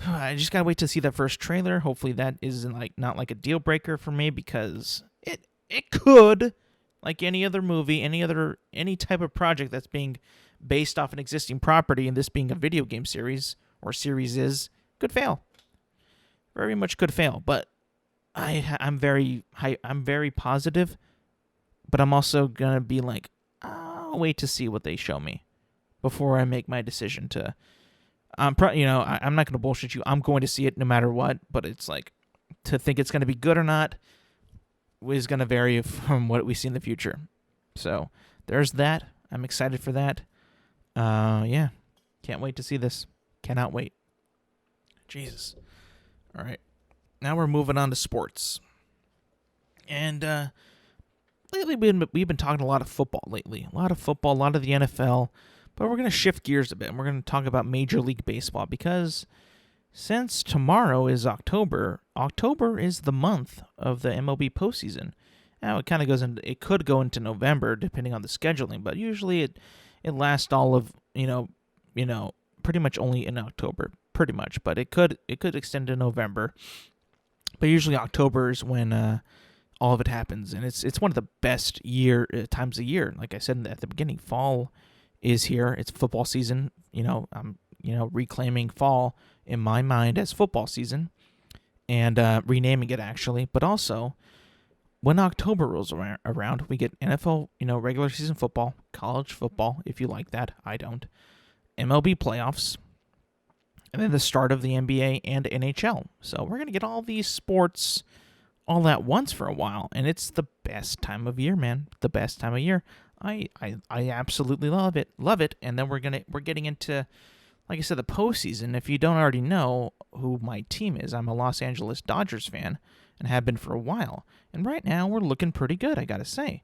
I just gotta wait to see that first trailer. Hopefully that isn't not like a deal breaker for me because it could, like any other movie, any type of project that's being based off an existing property, and this being a video game series or series could fail. Very much could fail. But I'm very positive. But I'm also gonna be like, I'll wait to see what they show me before I make my decision to. I'm not going to bullshit you. I'm going to see it no matter what. But it's like, to think it's going to be good or not is going to vary from what we see in the future. So there's that. I'm excited for that. Yeah, can't wait to see this. Cannot wait. Jesus. All right, now we're moving on to sports. And lately, we've been talking a lot of football lately. A lot of football, a lot of the NFL. But we're going to shift gears a bit, and we're going to talk about Major League Baseball because since tomorrow is October is the month of the MLB postseason. Now, it kind of it could go into November depending on the scheduling, but usually it lasts all of, pretty much only in October, pretty much. But it could extend to November. But usually October is when all of it happens, and it's one of the best times of year. Like I said at the beginning, fall is here. It's football season. I'm reclaiming fall in my mind as football season and renaming it actually. But also, when October rolls around, we get NFL, regular season football, college football, if you like that. I don't. MLB playoffs, and then the start of the NBA and NHL. So we're going to get all these sports all at once for a while, and it's the best time of year, man. The best time of year. I absolutely love it. And then we're getting into, like I said, the postseason. If you don't already know who my team is, I'm a Los Angeles Dodgers fan and have been for a while. And right now we're looking pretty good, I gotta say.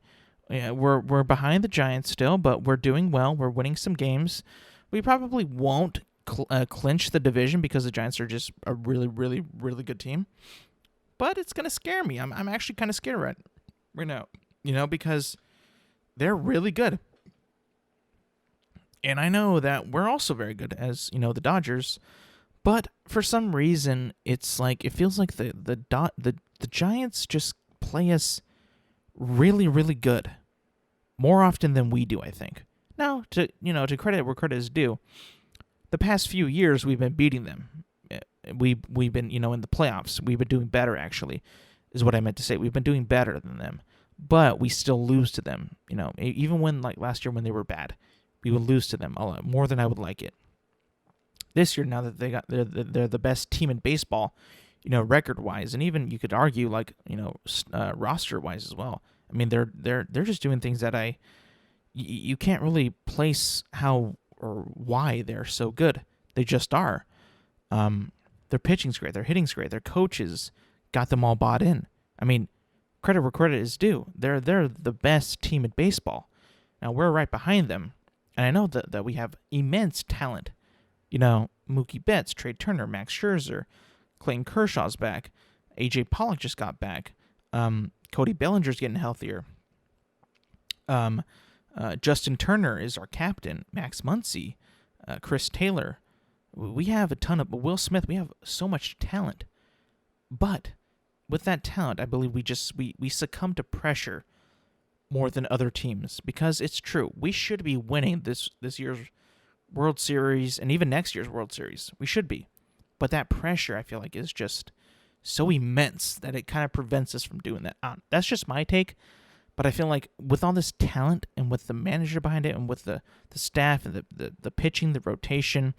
Yeah, we're behind the Giants still, but we're doing well. We're winning some games. We probably won't clinch the division because the Giants are just a really, really, really good team. but it's going to scare me. I'm actually kind of scared right now, because they're really good. And I know that we're also very good as, the Dodgers, but for some reason it's like it feels like the Giants just play us really, really good more often than we do, I think. Now, to credit where credit is due, the past few years we've been beating them. We've been, in the playoffs, we've been doing better, actually, is what I meant to say. We've been doing better than them, but we still lose to them. Even when, like, last year when they were bad, we would lose to them a lot more than I would like it. This year, now that they're the best team in baseball, record-wise, and even you could argue, like, roster-wise as well. I mean, they're just doing things that you can't really place how or why they're so good. They just are. Their pitching's great. Their hitting's great. Their coaches got them all bought in. I mean, credit where credit is due. They're the best team in baseball. Now, we're right behind them. And I know that we have immense talent. Mookie Betts, Trey Turner, Max Scherzer, Clayton Kershaw's back. A.J. Pollock just got back. Cody Bellinger's getting healthier. Justin Turner is our captain. Max Muncy, Chris Taylor. We have a ton of Will Smith. We have so much talent, but with that talent, I believe we succumb to pressure more than other teams, because it's true. We should be winning this year's World Series and even next year's World Series. We should be, but that pressure, I feel like, is just so immense that it kind of prevents us from doing that. That's just my take. But I feel like with all this talent and with the manager behind it and with the staff and the pitching, the rotation,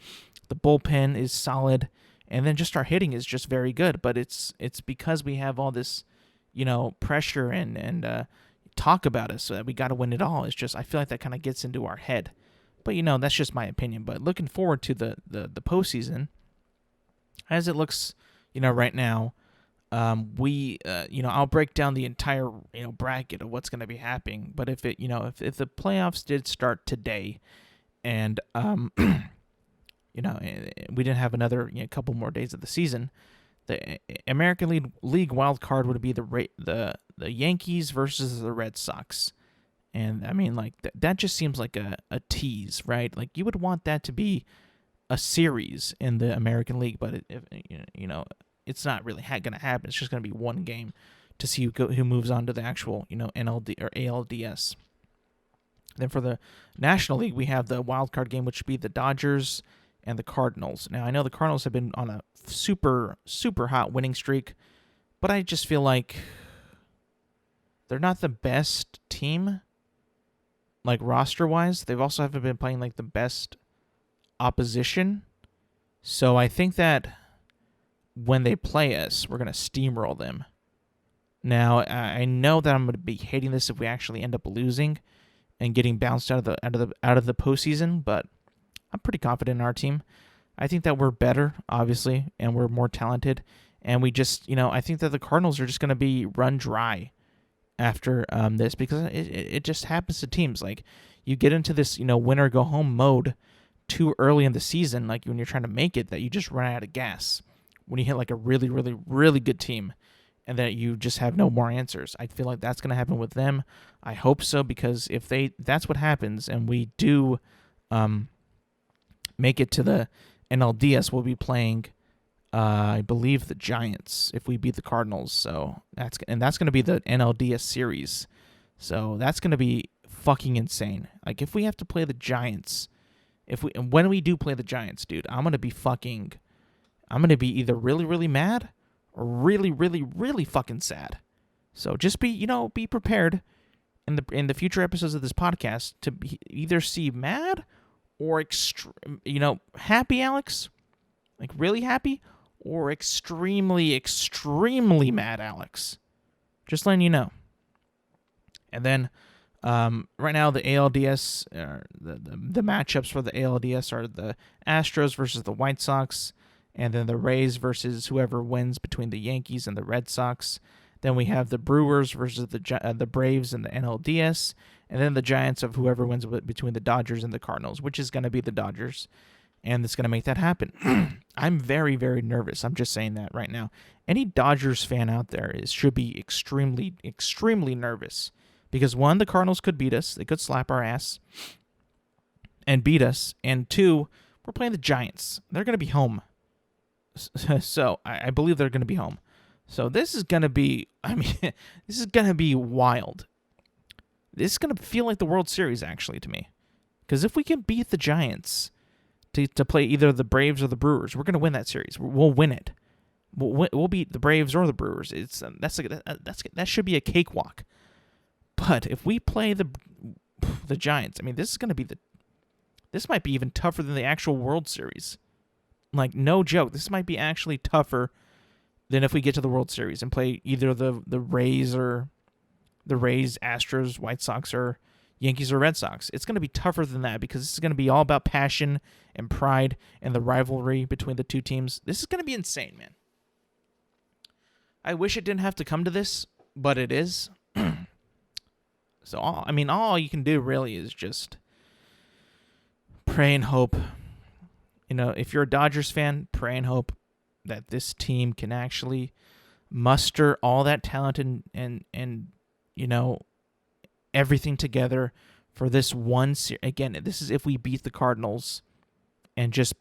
the bullpen is solid, and then just our hitting is just very good. But it's because we have all this, pressure and talk about us, so that we got to win it all. It's just, I feel like that kind of gets into our head. But, that's just my opinion. But looking forward to the postseason, as it looks, right now, I'll break down the entire, bracket of what's going to be happening. But if the playoffs did start today, and we didn't have another couple more days of the season, the American League wild card would be the Yankees versus the Red Sox. And I mean, like, that just seems like a tease, right? Like, you would want that to be a series in the American League, but it's not really going to happen. It's just going to be one game to see who moves on to the actual, NLD or ALDS. Then for the National League, we have the wild card game, which would be the Dodgers and the Cardinals. Now, I know the Cardinals have been on a super, super hot winning streak, but I just feel like they're not the best team, like, roster-wise. They've also haven't been playing, like, the best opposition. So I think that when they play us, we're going to steamroll them. Now, I know that I'm going to be hating this if we actually end up losing and getting bounced out of the postseason, but I'm pretty confident in our team. I think that we're better, obviously, and we're more talented, and we just, I think that the Cardinals are just going to be run dry after this, because it just happens to teams. Like, you get into this, win or go home mode too early in the season, like when you're trying to make it, that you just run out of gas when you hit, like, a really, really, really good team, and that you just have no more answers. I feel like that's going to happen with them. I hope so, because if that's what happens, and we do make it to the NLDS, we'll be playing, I believe, the Giants if we beat the Cardinals. So that's going to be the NLDS series. So that's going to be fucking insane. Like, if we have to play the Giants, when we do play the Giants, dude, I'm going to be either really, really mad or really, really, really fucking sad. So just be prepared in the future episodes of this podcast to either see mad or happy Alex, like really happy, or extremely, extremely mad Alex. Just letting you know. And then right now the ALDS, the matchups for the ALDS are the Astros versus the White Sox, and then the Rays versus whoever wins between the Yankees and the Red Sox. Then we have the Brewers versus the Braves and the NLDS, and then the Giants of whoever wins between the Dodgers and the Cardinals, which is going to be the Dodgers. and it's going to make that happen. I'm very, very nervous. I'm just saying that right now. Any Dodgers fan out there should be extremely, extremely nervous because, one, the Cardinals could beat us. They could slap our ass and beat us. And two, we're playing the Giants. They're going to be home. So I believe they're going to be home. So this is going to be, this is going to be wild. This is going to feel like the World Series, actually, to me. Because if we can beat the Giants to play either the Braves or the Brewers, we're going to win that series. We'll win it. We'll beat the Braves or the Brewers. That should be a cakewalk. But if we play the Giants, this is going to be this might be even tougher than the actual World Series. Like, no joke. This might be actually tougher than if we get to the World Series and play either the Rays or the Rays, Astros, White Sox, or Yankees or Red Sox. It's going to be tougher than that because this is going to be all about passion and pride and the rivalry between the two teams. This is going to be insane, man. I wish it didn't have to come to this, but it is. So, all you can do really is just pray and hope. If you're a Dodgers fan, pray and hope that this team can actually muster all that talent and everything together for this one series. Again, this is if we beat the Cardinals and just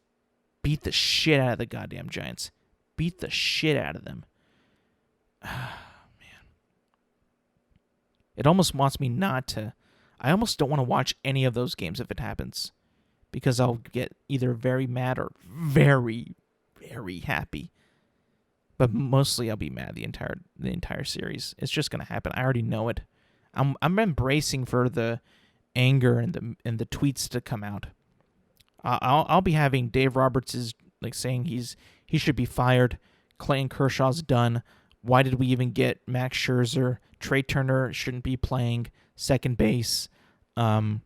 beat the shit out of the goddamn Giants. Beat the shit out of them. Man. It almost wants me not to. I almost don't want to watch any of those games if it happens. Because I'll get either very mad or very, very happy. But mostly I'll be mad the entire series. It's just gonna happen. I already know it. I'm embracing for the anger and the tweets to come out. I'll be having Dave Roberts is like saying he should be fired. Clayton Kershaw's done. Why did we even get Max Scherzer? Trey Turner shouldn't be playing second base. I'm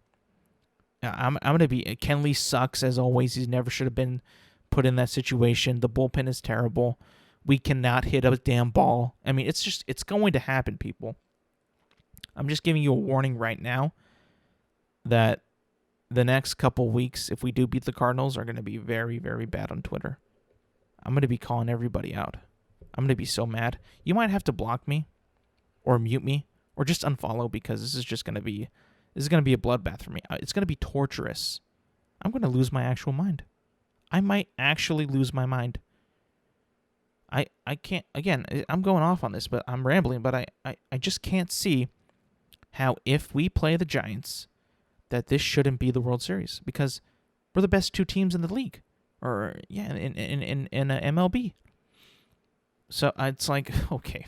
gonna be. Kenley sucks as always. He never should have been put in that situation. The bullpen is terrible. We cannot hit a damn ball. It's going to happen, people. I'm just giving you a warning right now that the next couple weeks, if we do beat the Cardinals, are going to be very, very bad on Twitter. I'm going to be calling everybody out. I'm going to be so mad. You might have to block me or mute me or just unfollow because this is going to be a bloodbath for me. It's going to be torturous. I'm going to lose my actual mind. I might actually lose my mind. I can't, again, I'm going off on this, but I'm rambling, but I just can't see how if we play the Giants that this shouldn't be the World Series because we're the best two teams in the league or in MLB. So it's like, okay,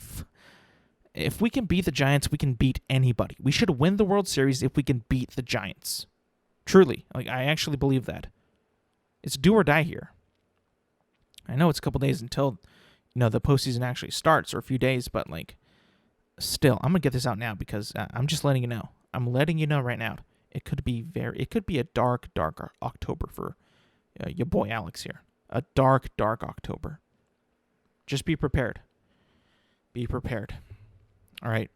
if we can beat the Giants, we can beat anybody. We should win the World Series if we can beat the Giants. Truly. Like, I actually believe that. It's do or die here. I know it's a couple days until, the postseason actually starts, or a few days, but, still, I'm going to get this out now because I'm just letting you know. I'm letting you know right now. It could be a dark, dark October for your boy Alex here. A dark, dark October. Just be prepared. Be prepared. All right,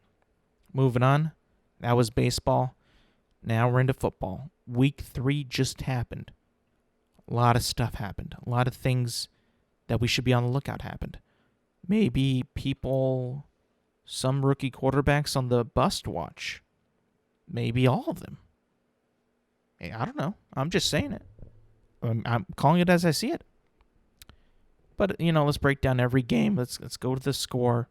moving on. That was baseball. Now we're into football. Week 3 just happened. A lot of stuff happened. A lot of things that we should be on the lookout happened. Maybe some rookie quarterbacks on the bust watch. Maybe all of them. Hey, I don't know. I'm just saying it. I'm calling it as I see it. But, let's break down every game. Let's go to the score.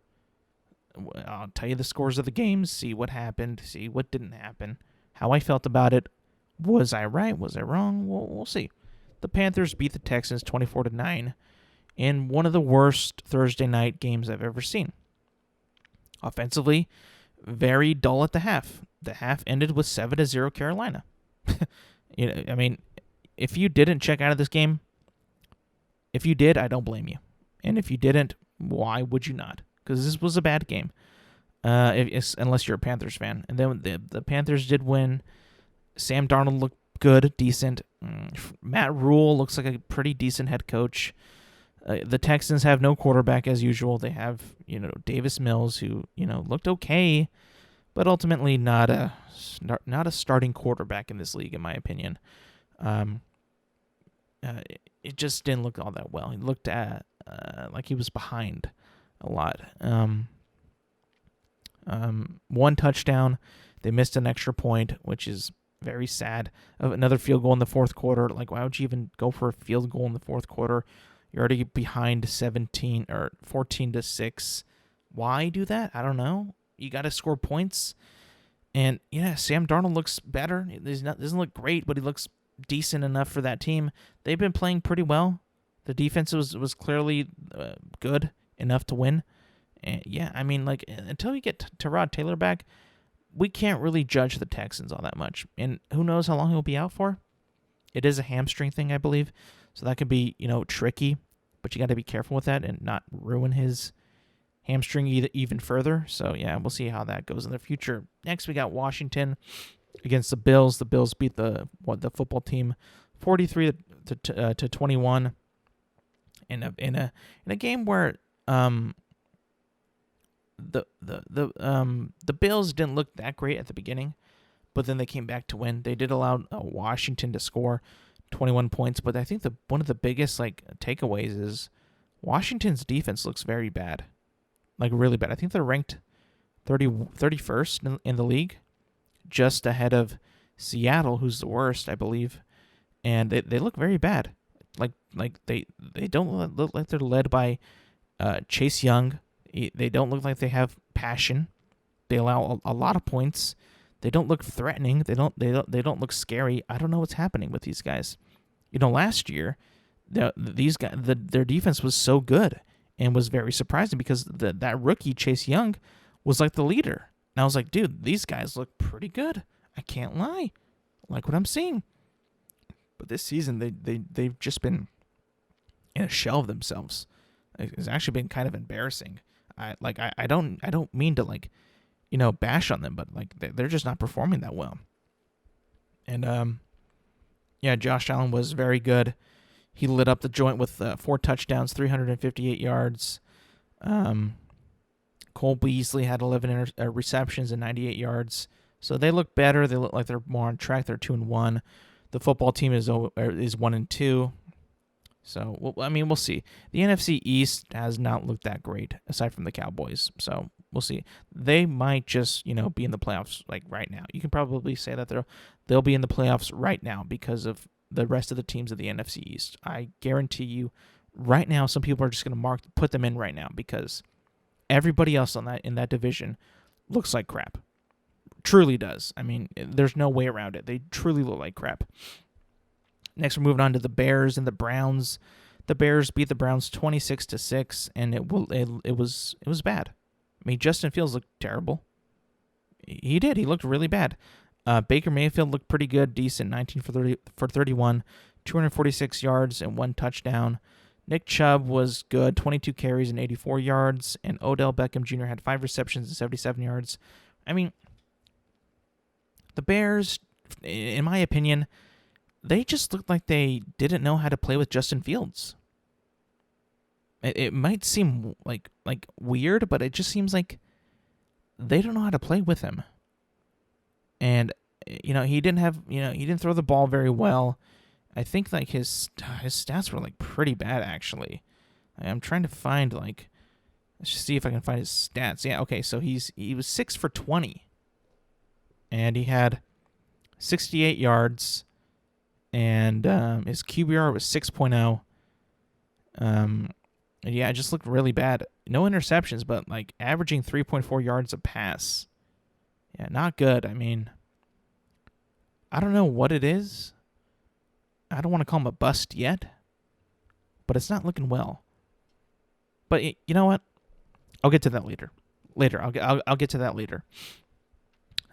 I'll tell you the scores of the games, see what happened, see what didn't happen, how I felt about it. Was I right? Was I wrong? We'll see. The Panthers beat the Texans 24-9 in one of the worst Thursday night games I've ever seen. Offensively, very dull at the half. The half ended with 7-0 Carolina. If you didn't check out of this game, if you did, I don't blame you. And if you didn't, why would you not? Because this was a bad game, unless you're a Panthers fan. And then the Panthers did win. Sam Darnold looked good, decent. Matt Rule looks like a pretty decent head coach. The Texans have no quarterback as usual. They have, Davis Mills, who, looked okay, but ultimately not a starting quarterback in this league, in my opinion. it just didn't look all that well. He looked like he was behind a lot. One touchdown. They missed an extra point, which is very sad. Another field goal in the fourth quarter. Like, why would you even go for a field goal in the fourth quarter? You're already behind 17 or 14-6. Why do that? I don't know. You got to score points. And yeah, Sam Darnold looks better. Doesn't look great, but he looks decent enough for that team. They've been playing pretty well. The defense was clearly good enough to win. And yeah, I mean, like, until we get Tyrod Taylor back, we can't really judge the Texans all that much. And who knows how long he'll be out for? It is a hamstring thing, I believe. So that could be, tricky. But you got to be careful with that and not ruin his hamstring even further. So yeah, we'll see how that goes in the future. Next, we got Washington against the Bills. The Bills beat the football team 43-21 in a game where the Bills didn't look that great at the beginning, but then they came back to win. They did allow Washington to score 21 points, but I think one of the biggest takeaways is Washington's defense looks very bad, like really bad. I think they're ranked 31st in the league, just ahead of Seattle, who's the worst, I believe, and they look very bad. Like they don't look like they're led by Chase Young. They don't look like they have passion. They allow a lot of points. They don't look threatening. They don't look scary. I don't know what's happening with these guys. Last year, their defense was so good and was very surprising because that rookie Chase Young was like the leader. And I was like, dude, these guys look pretty good. I can't lie. I like what I'm seeing. But this season, they've just been in a shell of themselves. It's actually been kind of embarrassing. I don't mean to bash on them, but they're just not performing that well. And Josh Allen was very good. He lit up the joint with 4 touchdowns, 358 yards. Cole Beasley had 11 receptions and 98 yards. So they look better. They look like they're more on track. They're 2-1. The football team is 1-2. So, we'll see. The NFC East has not looked that great, aside from the Cowboys. So, we'll see. They might just, be in the playoffs, right now. You can probably say that they'll be in the playoffs right now because of the rest of the teams of the NFC East. I guarantee you, right now, some people are just going to put them in right now because everybody else in that division looks like crap. Truly does. I mean, there's no way around it. They truly look like crap. Next, we're moving on to the Bears and the Browns. The Bears beat the Browns 26-6, and it was bad. I mean, Justin Fields looked terrible. He did. He looked really bad. Baker Mayfield looked pretty good, decent, 19 for 31, 246 yards and 1 touchdown. Nick Chubb was good, 22 carries and 84 yards, and Odell Beckham Jr. had 5 receptions and 77 yards. I mean, the Bears, in my opinion, they just looked like they didn't know how to play with Justin Fields. It might seem like weird, but it just seems like they don't know how to play with him. And he didn't throw the ball very well. I think his stats were pretty bad actually. I'm trying to find let's see if I can find his stats. Yeah, okay, so he was 6 for 20. And he had 68 yards. And his QBR was 6.0. Yeah, it just looked really bad. No interceptions, but averaging 3.4 yards a pass. Yeah, not good. I mean, I don't know what it is. I don't want to call him a bust yet, but it's not looking well. But you know what? I'll get to that later. I'll get to that later.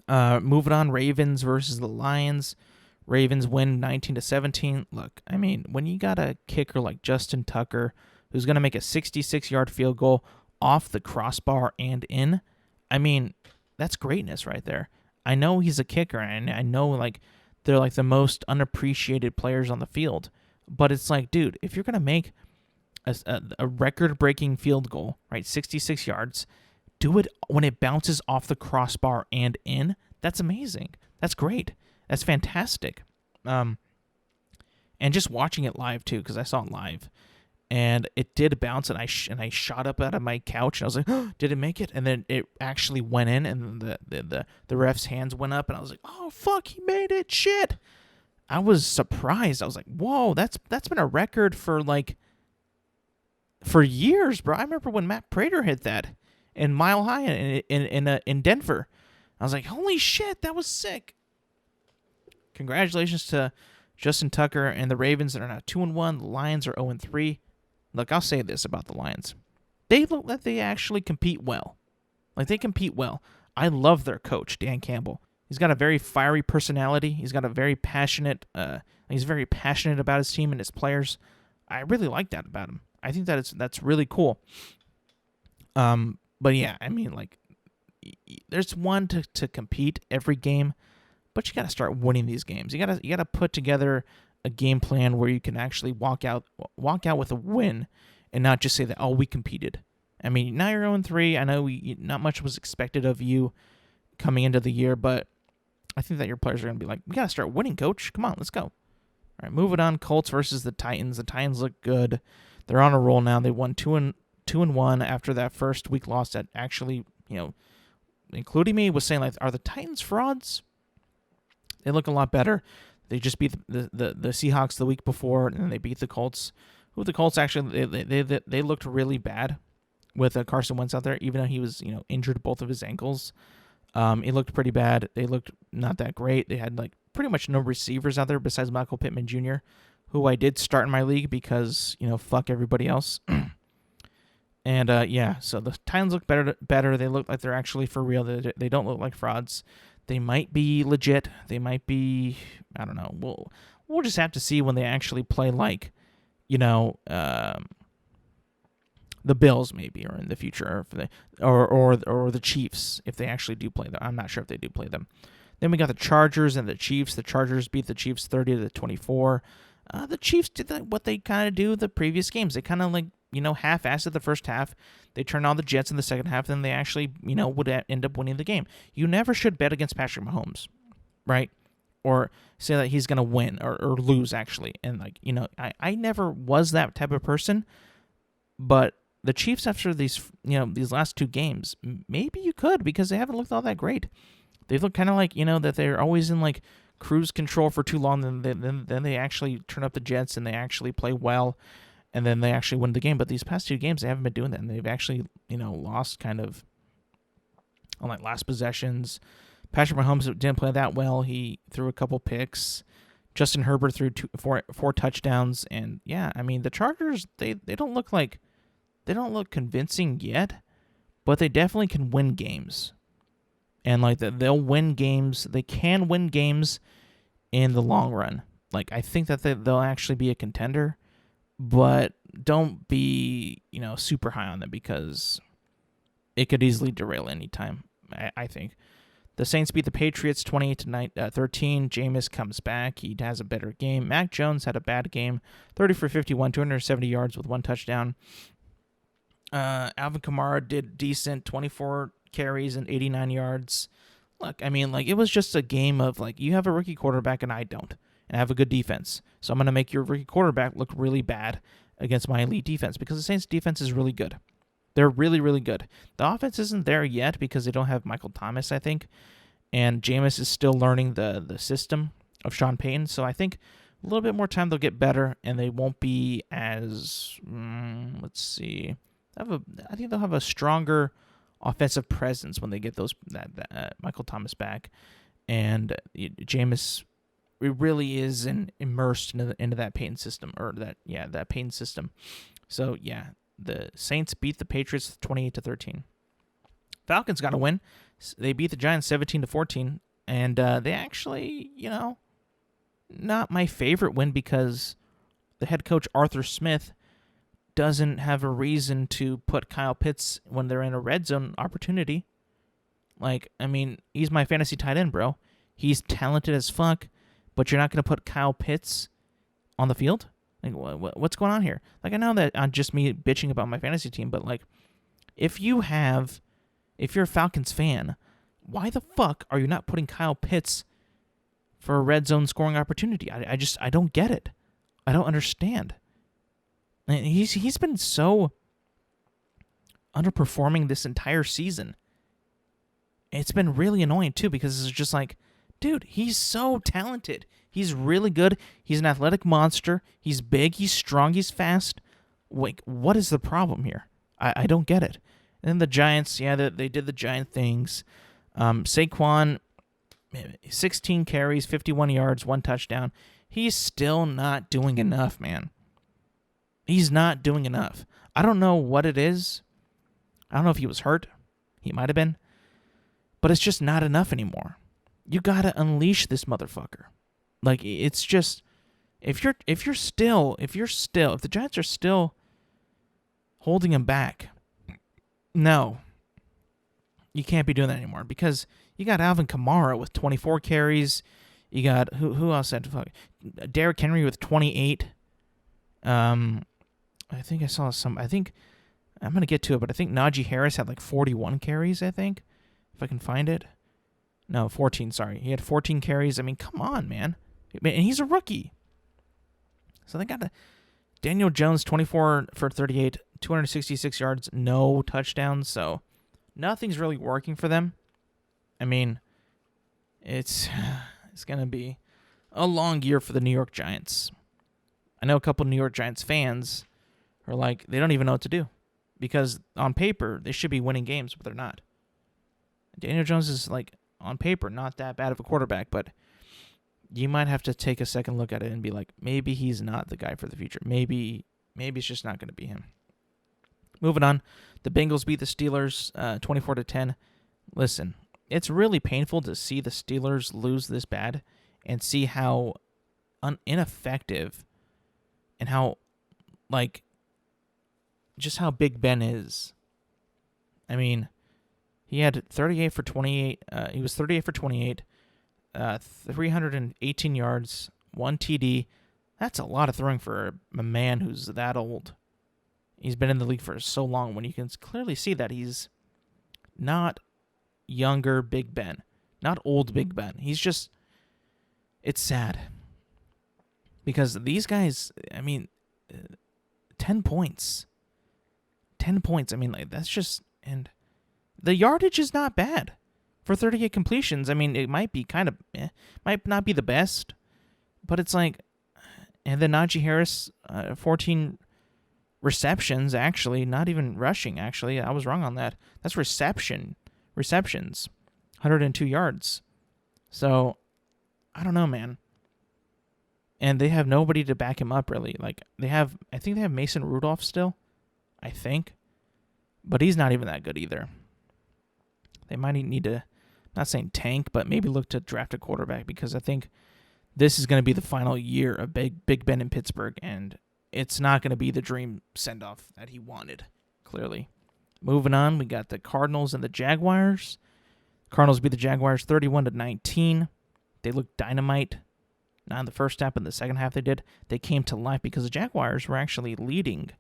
Moving on, Ravens versus the Lions. Ravens win 19-17. Look, I mean, when you got a kicker like Justin Tucker, who's going to make a 66-yard field goal off the crossbar and in, I mean, that's greatness right there. I know he's a kicker, and I know they're the most unappreciated players on the field. But it's dude, if you're going to make a record-breaking field goal, right, 66 yards, do it when it bounces off the crossbar and in. That's amazing. That's great. That's fantastic. And And just watching it live, too, because I saw it live. And it did bounce, and I shot up out of my couch, and I was like, oh, did it make it? And then it actually went in, and the ref's hands went up, and I was like, oh, fuck, he made it, shit. I was surprised. I was like, whoa, that's been a record for years, bro. I remember when Matt Prater hit that in Mile High in Denver. I was like, holy shit, that was sick. Congratulations to Justin Tucker and the Ravens that are now 2-1. The Lions are 0-3. Look, I'll say this about the Lions. They look like they actually compete well. Like, they compete well. I love their coach, Dan Campbell. He's got a very fiery personality. He's got a very passionate, he's very passionate about his team and his players. I really like that about him. I think that's really cool. But yeah, I mean, like, there's one to compete every game, but you got to start winning these games. You got to put together a game plan where you can actually walk out with a win, and not just say that, oh, we competed. I mean, now you're 0-3. I know not much was expected of you coming into the year, but I think that your players are going to be like, we got to start winning, coach. Come on, let's go. All right, moving on. Colts versus the Titans. The Titans look good. They're on a roll now. They won 2-1 after that first week loss that actually, including me, was saying, like, are the Titans frauds? They look a lot better. They just beat the Seahawks the week before, and then they beat the Colts. Who the Colts actually, they looked really bad with Carson Wentz out there, even though he was, injured both of his ankles. It looked pretty bad. They looked not that great. They had, like, pretty much no receivers out there besides Michael Pittman Jr., who I did start in my league because, fuck everybody else. And, so the Titans look better. They look like they're actually for real. They don't look like frauds. They might be legit. They might be, I don't know. We'll just have to see when they actually play, like, the Bills maybe, or in the future, or the Chiefs if they actually do play them. I'm not sure if they do play them. Then we got the Chargers and the Chiefs. The Chargers beat the Chiefs 30-24. The Chiefs did what they kind of do the previous games. They kind of half-assed it the first half. They turned on the Jets in the second half, then they actually, would end up winning the game. You never should bet against Patrick Mahomes, right? Or say that he's going to win or lose, actually. And, I never was that type of person, but the Chiefs, after these last two games, maybe you could, because they haven't looked all that great. They look kind of like, that they're always in, like, cruise control for too long, then they actually turn up the Jets and they actually play well, and then they actually win the game. But these past two games, they haven't been doing that, and they've actually, lost kind of on, like, last possessions. Patrick Mahomes didn't play that well. He threw a couple picks. Justin Herbert threw four touchdowns, and yeah, I mean, the Chargers, they don't look convincing yet, but they definitely can win games. And, like, they'll win games. They can win games in the long run. Like, I think that they'll actually be a contender, but don't be, super high on them, because it could easily derail any time, I think. The Saints beat the Patriots 28-13. Jameis comes back. He has a better game. Mac Jones had a bad game. 30 for 51, 270 yards with one touchdown. Alvin Kamara did decent, 24 carries and 89 yards. Look, I mean, like, it was just a game of, like, you have a rookie quarterback and I don't, and I have a good defense. So I'm going to make your rookie quarterback look really bad against my elite defense, because the Saints defense is really good. They're really, really good. The offense isn't there yet because they don't have Michael Thomas, I think, and Jameis is still learning the system of Sean Payton. So I think a little bit more time they'll get better, and they won't be as, let's see, I think they'll have a stronger offensive presence when they get that Michael Thomas back, and Jameis really is immersed into that Payton system, that Payton system. So yeah, the Saints beat the Patriots 28-13. Falcons got a win. They beat the Giants 17-14, and they actually, not my favorite win, because the head coach Arthur Smith doesn't have a reason to put Kyle Pitts when they're in a red zone opportunity. Like, I mean, he's my fantasy tight end, bro. He's talented as fuck, but you're not going to put Kyle Pitts on the field? Like, what's going on here? Like, I know that I'm just me bitching about my fantasy team, but, like, if you're a Falcons fan, why the fuck are you not putting Kyle Pitts for a red zone scoring opportunity? I don't get it. I don't understand. And he's been so underperforming this entire season. It's been really annoying too, because it's just like, dude, he's so talented. He's really good. He's an athletic monster. He's big. He's strong. He's fast. Like, what is the problem here? I don't get it. And then the Giants, yeah, they did the Giant things. Saquon, 16 carries, 51 yards, 1 touchdown. He's still not doing enough, man. He's not doing enough. I don't know what it is. I don't know if he was hurt. He might have been. But it's just not enough anymore. You got to unleash this motherfucker. Like, it's just, if the Giants are still holding him back, no, you can't be doing that anymore, because you got Alvin Kamara with 24 carries. You got, who else had to fuck? Derrick Henry with 28. I think I saw some, I'm going to get to it, but I think Najee Harris had like 41 carries, I think, if I can find it. No, 14, sorry. He had 14 carries. I mean, come on, man. And he's a rookie. So they got Daniel Jones, 24 for 38, 266 yards, no touchdowns. So nothing's really working for them. I mean, it's going to be a long year for the New York Giants. I know a couple New York Giants fans are like, they don't even know what to do, because on paper they should be winning games, but they're not. Daniel Jones is, like, on paper not that bad of a quarterback, but you might have to take a second look at it and be like, maybe he's not the guy for the future. Maybe it's just not going to be him. Moving on, the Bengals beat the Steelers 24-10. Listen, it's really painful to see the Steelers lose this bad and see how ineffective and how, like, just how Big Ben is. I mean, he had 38 for 28. He was 38 for 28, 318 yards, 1 TD. That's a lot of throwing for a man who's that old. He's been in the league for so long, when you can clearly see that he's not younger Big Ben, not old Big Ben. He's just, it's sad. Because these guys, I mean, 10 points. 10 points. I mean, like, that's just, and the yardage is not bad for 38 completions. I mean, it might be kind of, might not be the best, but it's like, and then Najee Harris, 14 receptions, actually, not even rushing, actually. I was wrong on that. That's receptions, 102 yards. So, I don't know, man. And they have nobody to back him up, really. Like, I think they have Mason Rudolph still, I think. But he's not even that good either. They might need to, not saying tank, but maybe look to draft a quarterback, because I think this is going to be the final year of Big Ben in Pittsburgh, and it's not going to be the dream send-off that he wanted, clearly. Moving on, we got the Cardinals and the Jaguars. Cardinals beat the Jaguars 31-19. They looked dynamite. Not in the first half, but in the second half they did. They came to life because the Jaguars were actually leading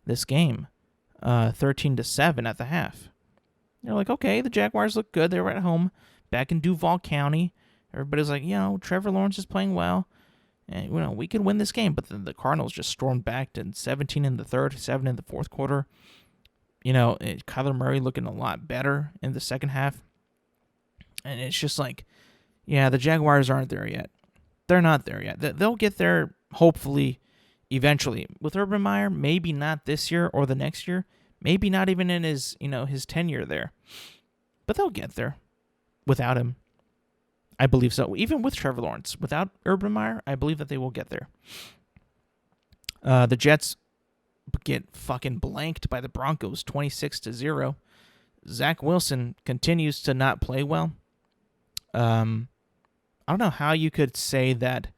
this game 13-7 at the half. They're like, okay, the Jaguars look good. They were at home back in Duval County. Everybody's like, Trevor Lawrence is playing well. And, we could win this game. But then the Cardinals just stormed back to 17 in the third, 7 in the fourth quarter. Kyler Murray looking a lot better in the second half. And it's just like, yeah, the Jaguars aren't there yet. They're not there yet. They'll get there, hopefully, eventually. With Urban Meyer, maybe not this year or the next year. Maybe not even in his tenure there. But they'll get there without him. I believe so. Even with Trevor Lawrence, without Urban Meyer, I believe that they will get there. The Jets get fucking blanked by the Broncos 26-0. Zach Wilson continues to not play well. I don't know how you could say that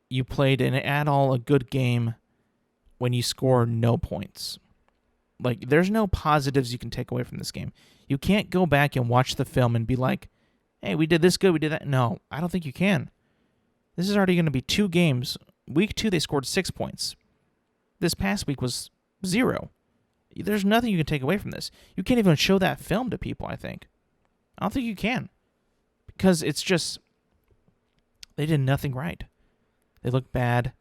you played an at all a good game when you score no points. Like, there's no positives you can take away from this game. You can't go back and watch the film and be like, hey, we did this good, we did that. No, I don't think you can. This is already going to be 2 games. Week 2, they scored 6 points. This past week was 0. There's nothing you can take away from this. You can't even show that film to people, I think. I don't think you can. Because it's just, they did nothing right. They look bad.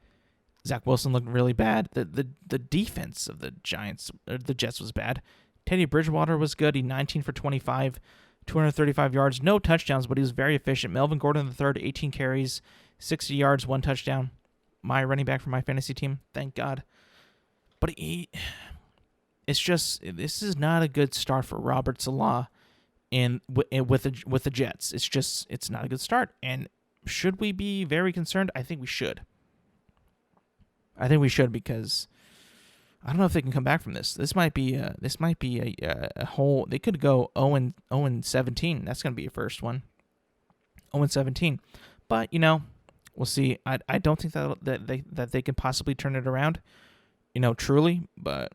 Zach Wilson looked really bad. The defense of the Jets was bad. Teddy Bridgewater was good. He 19 for 25, 235 yards, no touchdowns, but he was very efficient. Melvin Gordon III, 18 carries, 60 yards, 1 touchdown. My running back for my fantasy team, thank God. But this is not a good start for Robert Salah with the Jets. It's not a good start. And should we be very concerned? I think we should. Because I don't know if they can come back from this. This might be a whole. They could go 0-17. That's going to be a first one. 0-17, but we'll see. I don't think that they can possibly turn it around. Truly, but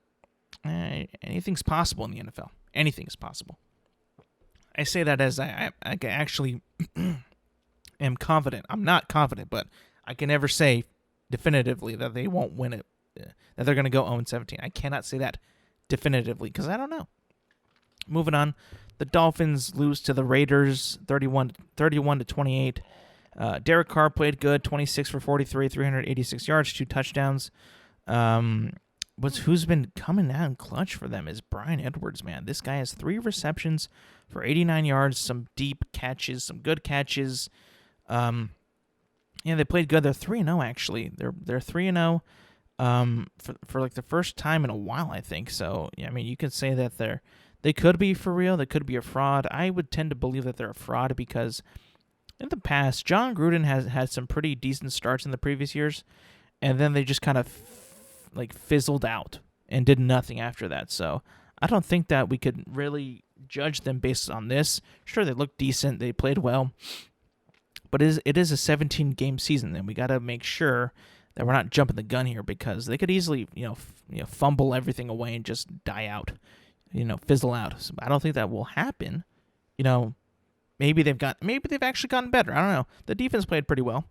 anything's possible in the NFL. Anything's possible. I say that as I actually am confident. I'm not confident, but I can never say definitively that they won't win it, that they're going to go 0-17. I cannot say that definitively because I don't know. Moving on, the Dolphins lose to the Raiders 31-28. Derek Carr played good, 26 for 43, 386 yards, 2 touchdowns. Who's been coming out in clutch for them is Bryan Edwards, man. This guy has 3 receptions for 89 yards, some deep catches, some good catches. They played good. They're 3-0 actually. They're 3-0 for like the first time in a while, I think. So, yeah, I mean, you could say that they could be for real. They could be a fraud. I would tend to believe that they're a fraud because in the past, John Gruden has had some pretty decent starts in the previous years, and then they just kind of fizzled out and did nothing after that. So I don't think that we could really judge them based on this. Sure, they look decent. They played well. But it is a 17-game season, and we got to make sure that we're not jumping the gun here because they could easily, fumble everything away and just die out, fizzle out. So I don't think that will happen. Maybe they've actually gotten better. I don't know. The defense played pretty well.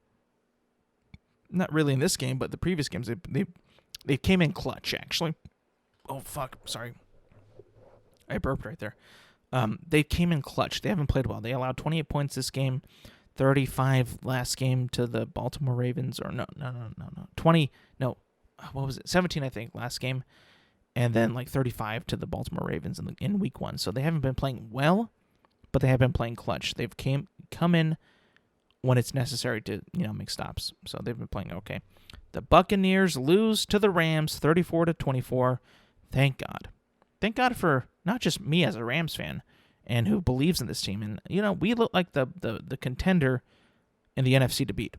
Not really in this game, but the previous games they came in clutch actually. Oh fuck, sorry. I burped right there. They came in clutch. They haven't played well. They allowed 28 points this game. 35 last game to the Baltimore Ravens, or no. 20, no, what was it? 17, I think, last game. And then 35 to the Baltimore Ravens in week 1. So they haven't been playing well, but they have been playing clutch. They've come in when it's necessary to, make stops. So they've been playing okay. The Buccaneers lose to the Rams 34-24. Thank God. Thank God for not just me as a Rams fan, and who believes in this team. And, we look like the contender in the NFC to beat.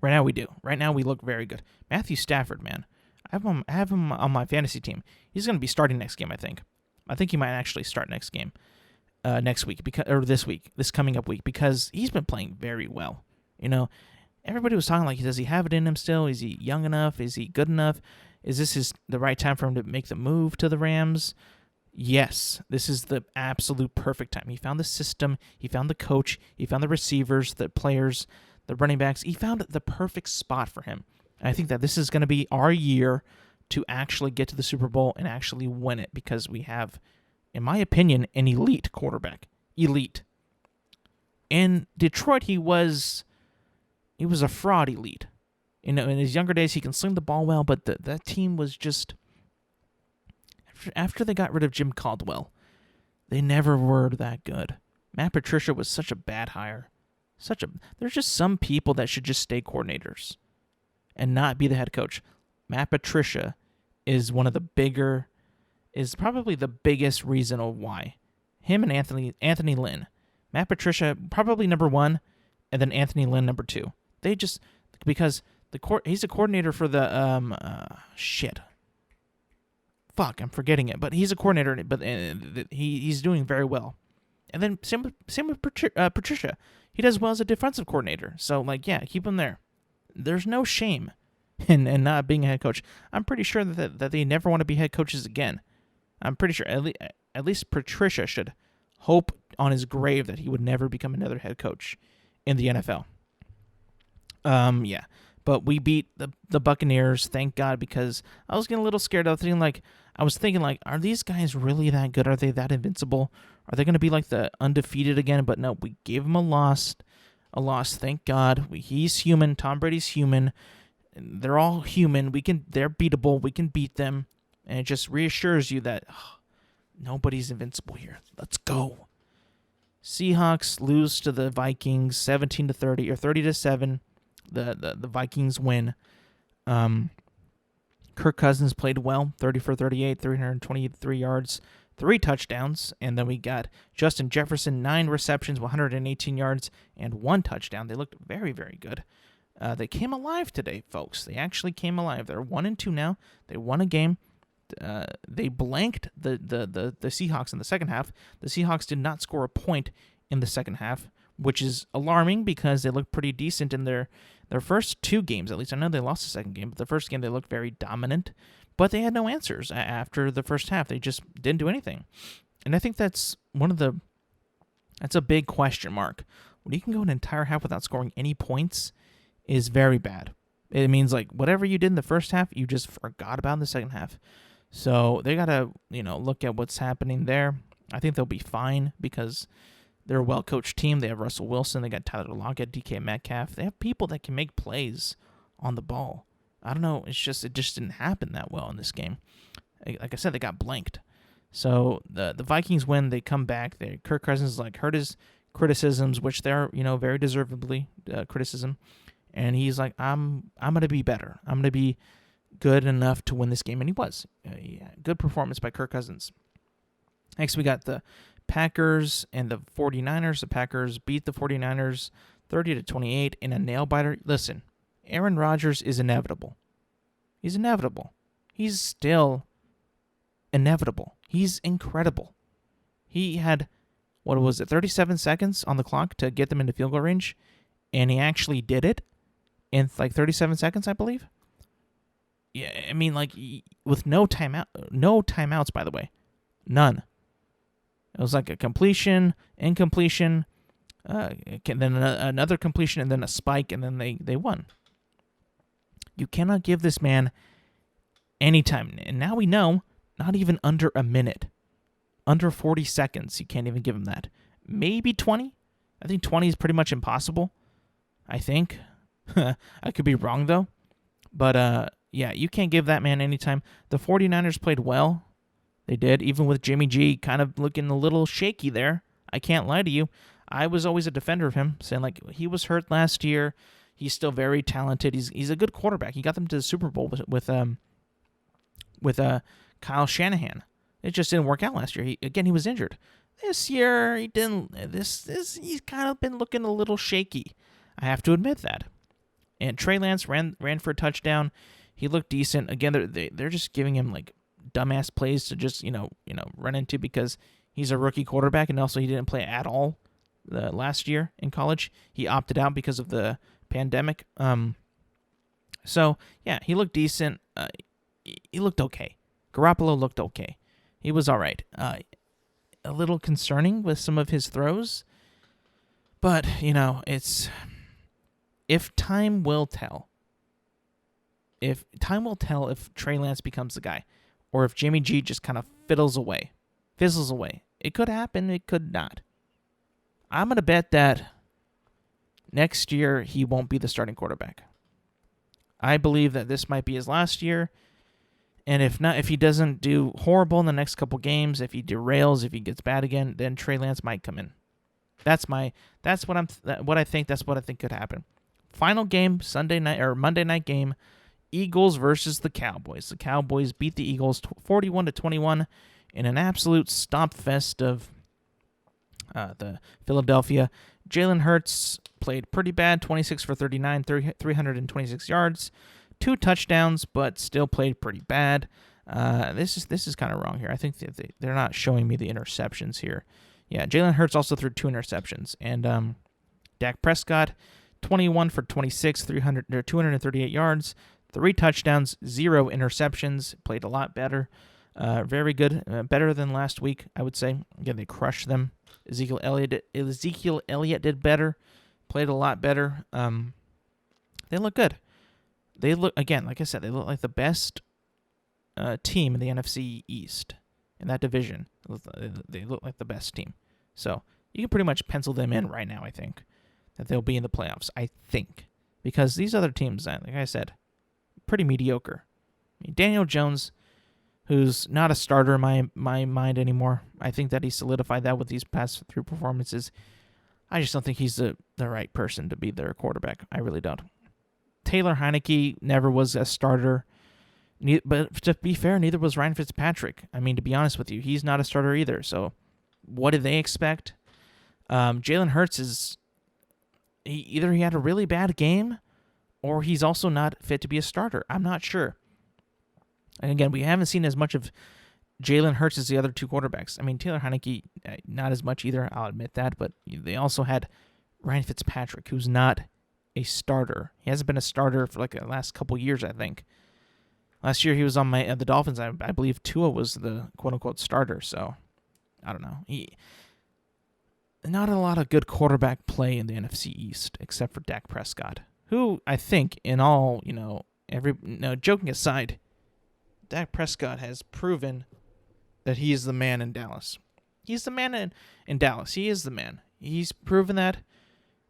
Right now we do. Right now we look very good. Matthew Stafford, man. I have him on my fantasy team. He's going to be starting next game, I think. I think he might actually start next game, next week, this coming up week, because he's been playing very well. Everybody was talking does he have it in him still? Is he young enough? Is he good enough? Is this the right time for him to make the move to the Rams? Yes, this is the absolute perfect time. He found the system. He found the coach. He found the receivers, the players, the running backs. He found the perfect spot for him. And I think that this is going to be our year to actually get to the Super Bowl and actually win it because we have, in my opinion, an elite quarterback. Elite. In Detroit, he was a fraud elite. In his younger days, he can sling the ball well, but that team was just... After they got rid of Jim Caldwell, they never were that good. Matt Patricia was such a bad hire. There's just some people that should just stay coordinators and not be the head coach. Matt Patricia is probably the biggest reason of why. Him and Anthony Lynn. Matt Patricia probably number 1, and then Anthony Lynn number 2. Because he's a coordinator for the Fuck, I'm forgetting it. But he's a coordinator, but he's doing very well. And then same with Patricia. He does well as a defensive coordinator. So, keep him there. There's no shame in not being a head coach. I'm pretty sure that they never want to be head coaches again. I'm pretty sure at least Patricia should hope on his grave that he would never become another head coach in the NFL. Yeah. But we beat the Buccaneers, thank God, because I was getting a little scared. I was thinking, are these guys really that good? Are they that invincible? Are they going to be like the undefeated again? But no, we gave them a loss. a loss. Thank God. He's human. Tom Brady's human. They're all human. They're beatable. We can beat them. And it just reassures you that nobody's invincible here. Let's go. Seahawks lose to the Vikings 17-30 or 30-7. The Vikings win. Kirk Cousins played well, 30 for 38, 323 yards, 3 touchdowns, and then we got Justin Jefferson, 9 receptions, 118 yards, and 1 touchdown. They looked very, very good. They came alive today, folks. They actually came alive. They're 1-2 now. They won a game. They blanked the Seahawks in the second half. The Seahawks did not score a point in the second half, which is alarming because they looked pretty decent in their first 2 games. At least I know they lost the second game, but the first game they looked very dominant. But they had no answers after the first half. They just didn't do anything. And I think that's a big question mark. When you can go an entire half without scoring any points is very bad. It means like whatever you did in the first half, you just forgot about in the second half. So they got to, look at what's happening there. I think they'll be fine because they're a well-coached team. They have Russell Wilson. They got Tyler Lockett, DK Metcalf. They have people that can make plays on the ball. I don't know. It just didn't happen that well in this game. Like I said, they got blanked. So the Vikings win. They come back. Kirk Cousins heard his criticisms, which they're very deservedly criticism, and he's like, I'm gonna be better. I'm gonna be good enough to win this game, and he was. Good performance by Kirk Cousins. Next, we got the Packers and the 49ers. The Packers beat the 49ers 30-28 in a nail-biter. Listen, Aaron Rodgers is inevitable. He's inevitable. He's still inevitable. He's incredible. He had, 37 seconds on the clock to get them into field goal range, and he actually did it in 37 seconds, I believe. Yeah, I mean, with no timeouts, by the way. None. It was like a completion, incompletion, then another completion, and then a spike, and then they won. You cannot give this man any time. And now we know, not even under a minute. Under 40 seconds, you can't even give him that. Maybe 20? I think 20 is pretty much impossible. I think. I could be wrong, though. But, yeah, you can't give that man any time. The 49ers played well. They did, even with Jimmy G kind of looking a little shaky there. I can't lie to you. I was always a defender of him, saying, he was hurt last year. He's still very talented. He's a good quarterback. He got them to the Super Bowl with Kyle Shanahan. It just didn't work out last year. He was injured. This year, he didn't. He's kind of been looking a little shaky. I have to admit that. And Trey Lance ran for a touchdown. He looked decent. Again, they're just giving him dumbass plays to just run into because he's a rookie quarterback, and also he didn't play at all last year in college. He opted out because of the pandemic. So yeah, he looked decent. He looked okay. Garoppolo looked okay. He was all right. A little concerning with some of his throws, but it's if time will tell. If Trey Lance becomes the guy, or if Jimmy G just kind of fizzles away. It could happen. It could not. I'm going to bet that next year he won't be the starting quarterback. I believe that this might be his last year. And if not, if he doesn't do horrible in the next couple games, if he derails, if he gets bad again, then Trey Lance might come in. That's what I think could happen. Final game, Monday night game, Eagles versus the Cowboys. The Cowboys beat the Eagles 41-21 in an absolute stomp fest of the Philadelphia. Jalen Hurts played pretty bad, 26 for 39, 326 yards, 2 touchdowns, but still played pretty bad. This is kind of wrong here. I think they're not showing me the interceptions here. Yeah, Jalen Hurts also threw 2 interceptions, and Dak Prescott, 21 for 26, 238 yards, 3 touchdowns, 0 interceptions. Played a lot better. Very good. Better than last week, I would say. Again, they crushed them. Ezekiel Elliott did better. Played a lot better. They look good. They look, again, like I said, they look like the best team in the NFC East in that division. They look like the best team. So you can pretty much pencil them in right now, I think. that they'll be in the playoffs, I think. Because these other teams, like I said, pretty mediocre. I mean, Daniel Jones, who's not a starter in my mind anymore. I think that he solidified that with these past 3 performances. I just don't think he's the right person to be their quarterback. I really don't. Taylor Heineke never was a starter. But to be fair, neither was Ryan Fitzpatrick. I mean, to be honest with you, he's not a starter either. So what did they expect? Jalen Hurts either he had a really bad game or he's also not fit to be a starter. I'm not sure. And again, we haven't seen as much of Jalen Hurts as the other 2 quarterbacks. I mean, Taylor Heineke, not as much either, I'll admit that, but they also had Ryan Fitzpatrick, who's not a starter. He hasn't been a starter for like the last couple years, I think. Last year he was on the Dolphins. I believe Tua was the quote-unquote starter, so I don't know. Not a lot of good quarterback play in the NFC East, except for Dak Prescott, who I think in all, joking aside, Dak Prescott has proven that he is the man in Dallas. He's the man in Dallas. He is the man. He's proven that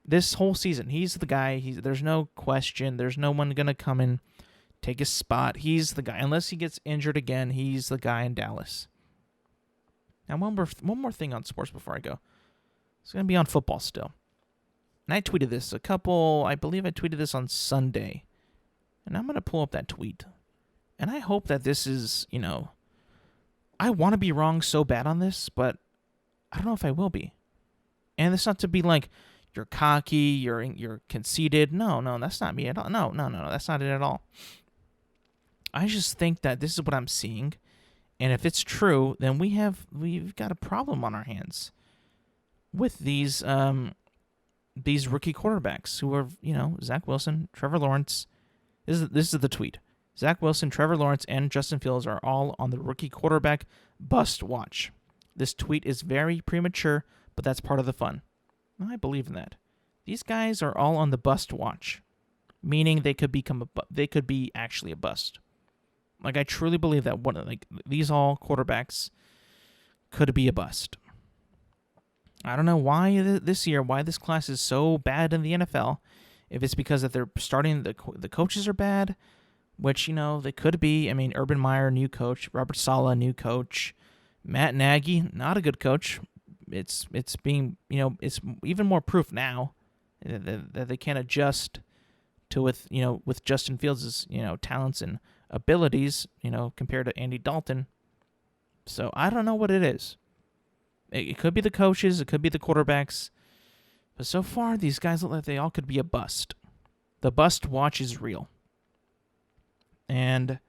this whole season. He's the guy. There's no question. There's no one going to come and take his spot. He's the guy. Unless he gets injured again, he's the guy in Dallas. Now, one more thing on sports before I go. It's going to be on football still. And I tweeted this I believe I tweeted this on Sunday. And I'm going to pull up that tweet. And I hope that this is, I want to be wrong so bad on this, but I don't know if I will be. And it's not to be like, you're cocky, you're conceited. No, that's not me at all. No, that's not it at all. I just think that this is what I'm seeing. And if it's true, then we've got a problem on our hands with these rookie quarterbacks who are, Zach Wilson, Trevor Lawrence. This is the tweet. Zach Wilson, Trevor Lawrence, and Justin Fields are all on the rookie quarterback bust watch. This tweet is very premature, but that's part of the fun. I believe in that. These guys are all on the bust watch, meaning they could be actually a bust. Like, I truly believe that these all quarterbacks could be a bust. I don't know why this class is so bad in the NFL. If it's because that they're starting, the coaches are bad, which, they could be. I mean, Urban Meyer, new coach. Robert Saleh, new coach. Matt Nagy, not a good coach. It's being, it's even more proof now that they can't adjust to with Justin Fields' talents and abilities, compared to Andy Dalton. So I don't know what it is. It could be the coaches, it could be the quarterbacks, but so far these guys look like they all could be a bust. The bust watch is real. And,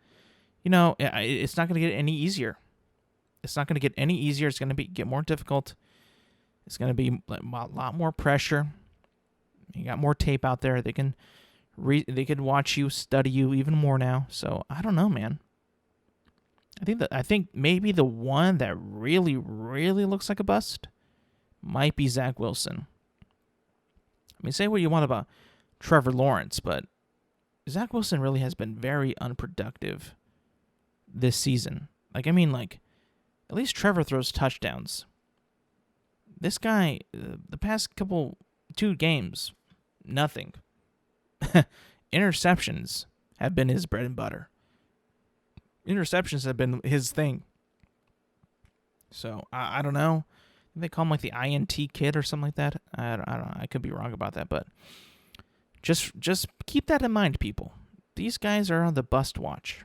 it's not going to get any easier. It's not going to get any easier. It's going to get more difficult. It's going to be a lot more pressure. You got more tape out there. They can watch you, study you even more now. So I don't know, man. I think maybe the one that really, really looks like a bust might be Zach Wilson. I mean, say what you want about Trevor Lawrence, but Zach Wilson really has been very unproductive this season. At least Trevor throws touchdowns. This guy, the past 2 games, nothing. Interceptions have been his bread and butter. Interceptions have been his thing. So, I don't know. They call him the INT kid or something like that. I don't know. I could be wrong about that, but just keep that in mind, people. These guys are on the bust watch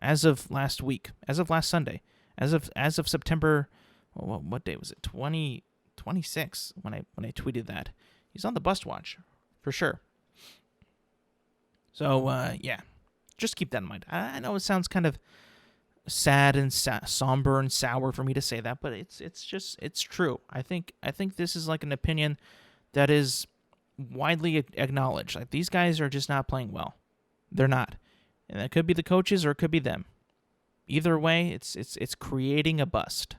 as of last week, as of last Sunday, as of September. What day was it? 26 when I tweeted that. He's on the bust watch for sure. So yeah, just keep that in mind. I know it sounds kind of sad and somber and sour for me to say that, but it's true. I think this is an opinion that is widely acknowledged. These guys are just not playing well. They're not, and that could be the coaches or it could be them. Either way, it's creating a bust,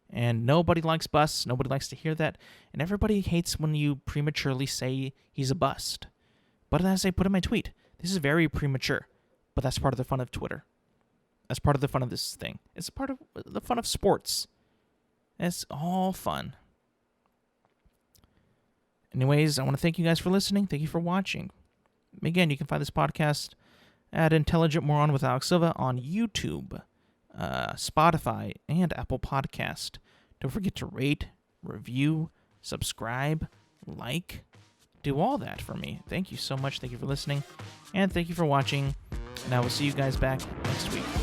and nobody likes busts. Nobody likes to hear that, and everybody hates when you prematurely say he's a bust. But as I put in my tweet, this is very premature, but that's part of the fun of Twitter. That's part of the fun of this thing. It's part of the fun of sports. It's all fun. Anyways, I want to thank you guys for listening. Thank you for watching. Again, you can find this podcast at Intelligent Moron with Alex Silva on YouTube, Spotify, and Apple Podcast. Don't forget to rate, review, subscribe, like, do all that for me. Thank you so much. Thank you for listening, and thank you for watching. And I will see you guys back next week.